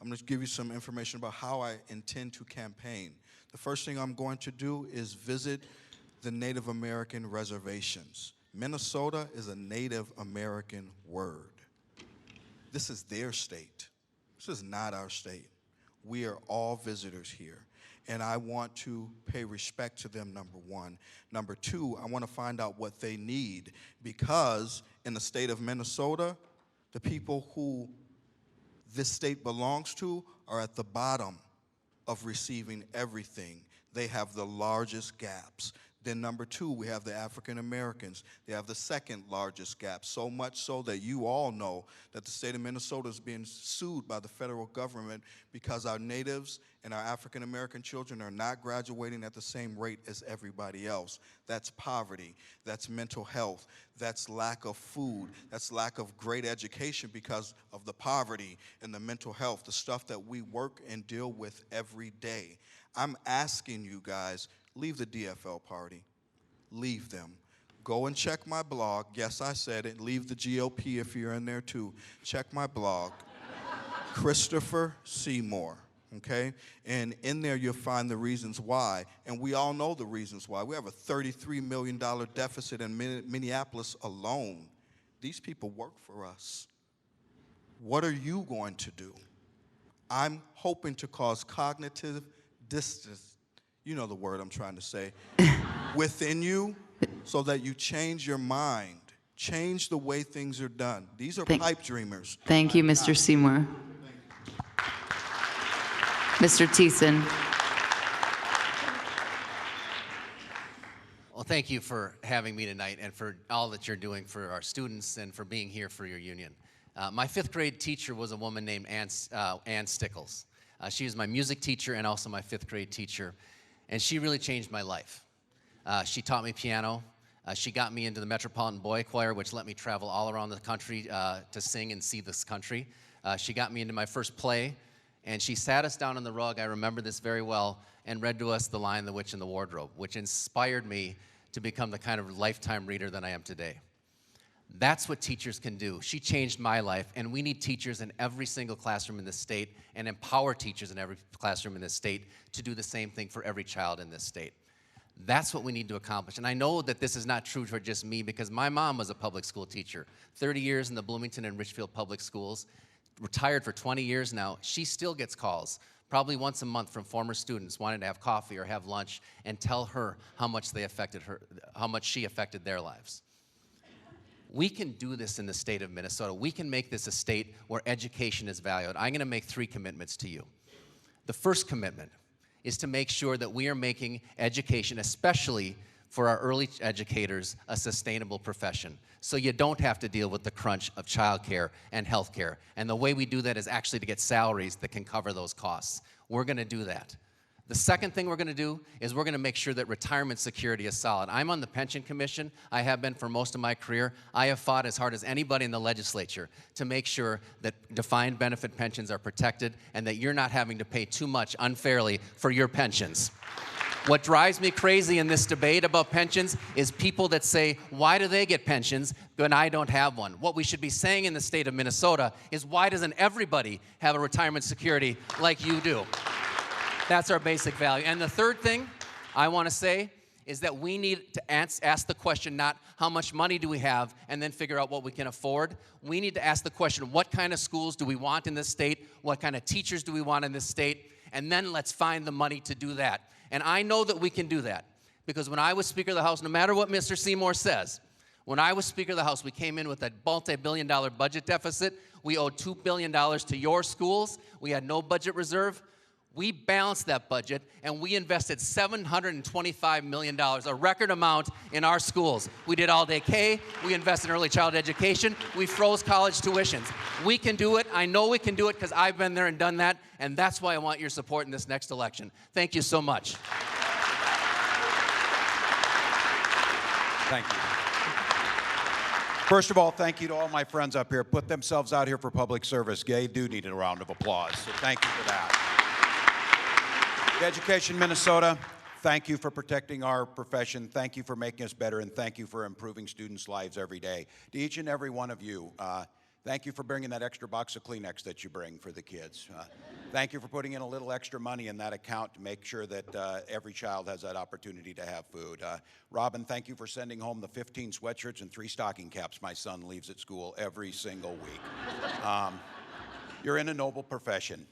I'm going to give you some information about how I intend to campaign. The first thing I'm going to do is visit the Native American reservations. Minnesota is a Native American word. This is their state. This is not our state. We are all visitors here, and I want to pay respect to them, number one. Number two, I want to find out what they need, because in the state of Minnesota, the people who this state belongs to are at the bottom of receiving everything. They have the largest gaps. Then number two, we have the African Americans. They have the second largest gap, so much so that you all know that the state of Minnesota is being sued by the federal government because our natives and our African American children are not graduating at the same rate as everybody else. That's poverty, that's mental health, that's lack of food, that's lack of great education because of the poverty and the mental health, the stuff that we work and deal with every day. I'm asking you guys, leave the DFL party. Leave them. Go and check my blog. Yes, I said it. Leave the GOP if you're in there too. Check my blog. Christopher Seymour, okay? And in there you'll find the reasons why. And we all know the reasons why. We have a $33 million deficit in Minneapolis alone. These people work for us. What are you going to do? I'm hoping to cause cognitive dissonance, you know the word I'm trying to say, within you, so that you change your mind, change the way things are done. These are pipe dreamers. Thank you, Mr. Seymour. Mr. Thiessen. Well, thank you for having me tonight and for all that you're doing for our students and for being here for your union. My fifth grade teacher was a woman named Ann Stickles. She was my music teacher and also my fifth grade teacher, and she really changed my life. She taught me piano. She got me into the Metropolitan Boy Choir, which let me travel all around the country to sing and see this country. She got me into my first play, and she sat us down on the rug, I remember this very well, and read to us The Lion, the Witch, and the Wardrobe, which inspired me to become the kind of lifetime reader that I am today. That's what teachers can do. She changed my life, and we need teachers in every single classroom in this state and empower teachers in every classroom in this state to do the same thing for every child in this state. That's what we need to accomplish. And I know that this is not true for just me because my mom was a public school teacher, 30 years in the Bloomington and Richfield public schools, retired for 20 years now. She still gets calls, probably once a month, from former students wanting to have coffee or have lunch and tell her how much she affected their lives. We can do this in the state of Minnesota. We can make this a state where education is valued. I'm going to make 3 commitments to you. The first commitment is to make sure that we are making education, especially for our early educators, a sustainable profession. So you don't have to deal with the crunch of childcare and healthcare. And the way we do that is actually to get salaries that can cover those costs. We're going to do that. The second thing we're going to do is we're going to make sure that retirement security is solid. I'm on the Pension Commission. I have been for most of my career. I have fought as hard as anybody in the legislature to make sure that defined benefit pensions are protected and that you're not having to pay too much unfairly for your pensions. What drives me crazy in this debate about pensions is people that say, why do they get pensions when I don't have one? What we should be saying in the state of Minnesota is, why doesn't everybody have a retirement security like you do? That's our basic value. And the third thing I want to say is that we need to ask the question, not how much money do we have and then figure out what we can afford. We need to ask the question, what kind of schools do we want in this state? What kind of teachers do we want in this state? And then let's find the money to do that. And I know that we can do that because when I was Speaker of the House, no matter what Mr. Seymour says, when I was Speaker of the House, we came in with a multi-billion-dollar budget deficit. We owed $2 billion to your schools. We had no budget reserve. We balanced that budget, and we invested $725 million, a record amount, in our schools. We did all-day K. We invested in early childhood education. We froze college tuitions. We can do it. I know we can do it because I've been there and done that, and that's why I want your support in this next election. Thank you so much. Thank you. First of all, thank you to all my friends up here. Put themselves out here for public service. They do need a round of applause, so thank you for that. Education Minnesota, thank you for protecting our profession. Thank you for making us better, and thank you for improving students' lives every day. To each and every one of you, thank you for bringing that extra box of Kleenex that you bring for the kids. Thank you for putting in a little extra money in that account to make sure that every child has that opportunity to have food. Robin, thank you for sending home the 15 sweatshirts and 3 stocking caps my son leaves at school every single week. You're in a noble profession.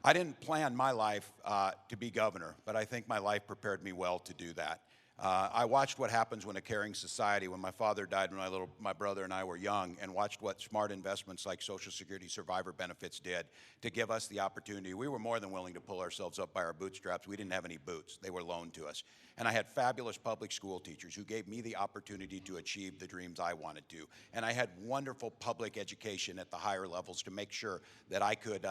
I didn't plan my life to be governor, but I think my life prepared me well to do that. I watched what happens when a caring society, when my father died when my brother and I were young, and watched what smart investments like Social Security survivor benefits did to give us the opportunity. We were more than willing to pull ourselves up by our bootstraps. We didn't have any boots. They were loaned to us. And I had fabulous public school teachers who gave me the opportunity to achieve the dreams I wanted to. And I had wonderful public education at the higher levels to make sure that I could,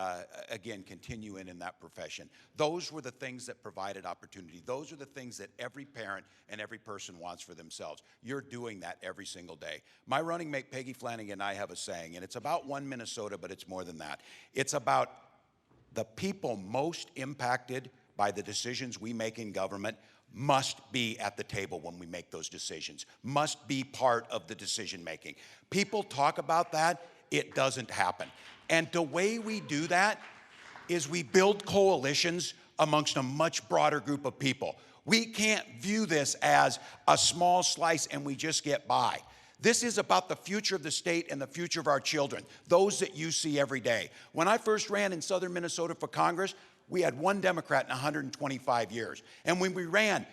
again, continue in that profession. Those were the things that provided opportunity. Those are the things that every parent and every person wants for themselves. You're doing that every single day. My running mate, Peggy Flanagan, and I have a saying, and it's about One Minnesota, but it's more than that. It's about the people most impacted by the decisions we make in government must be at the table when we make those decisions, must be part of the decision making. People talk about that, it doesn't happen. And the way we do that is we build coalitions amongst a much broader group of people. We can't view this as a small slice and we just get by. This is about the future of the state and the future of our children, those that you see every day. When I first ran in southern Minnesota for Congress, we had one Democrat in 125 years. And when we ran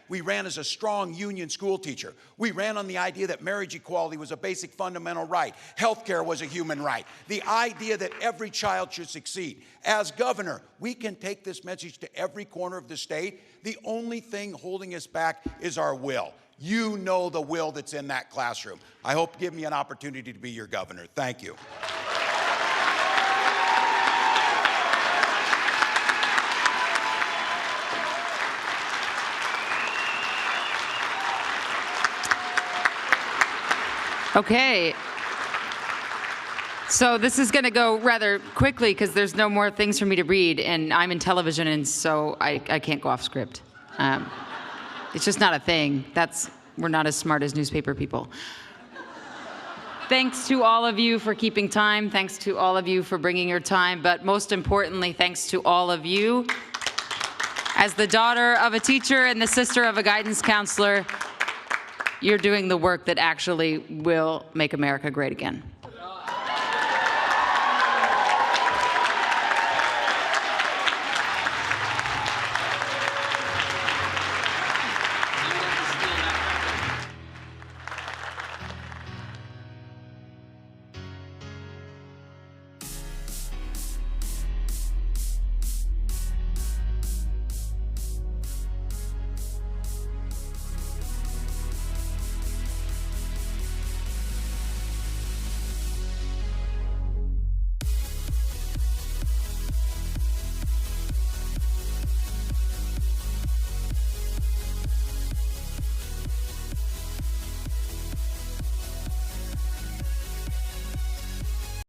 as a strong union school teacher. We ran on the idea that marriage equality was a basic fundamental right. Healthcare was a human right. The idea that every child should succeed. As governor, we can take this message to every corner of the state. The only thing holding us back is our will. You know the will that's in that classroom. I hope you give me an opportunity to be your governor. Thank you. Okay. So this is going to go rather quickly because there's no more things for me to read, and I'm in television, and so I can't go off script. It's just not a thing. We're not as smart as newspaper people. Thanks to all of you for keeping time. Thanks to all of you for bringing your time. But most importantly, thanks to all of you As the daughter of a teacher and the sister of a guidance counselor, you're doing the work that actually will make America great again.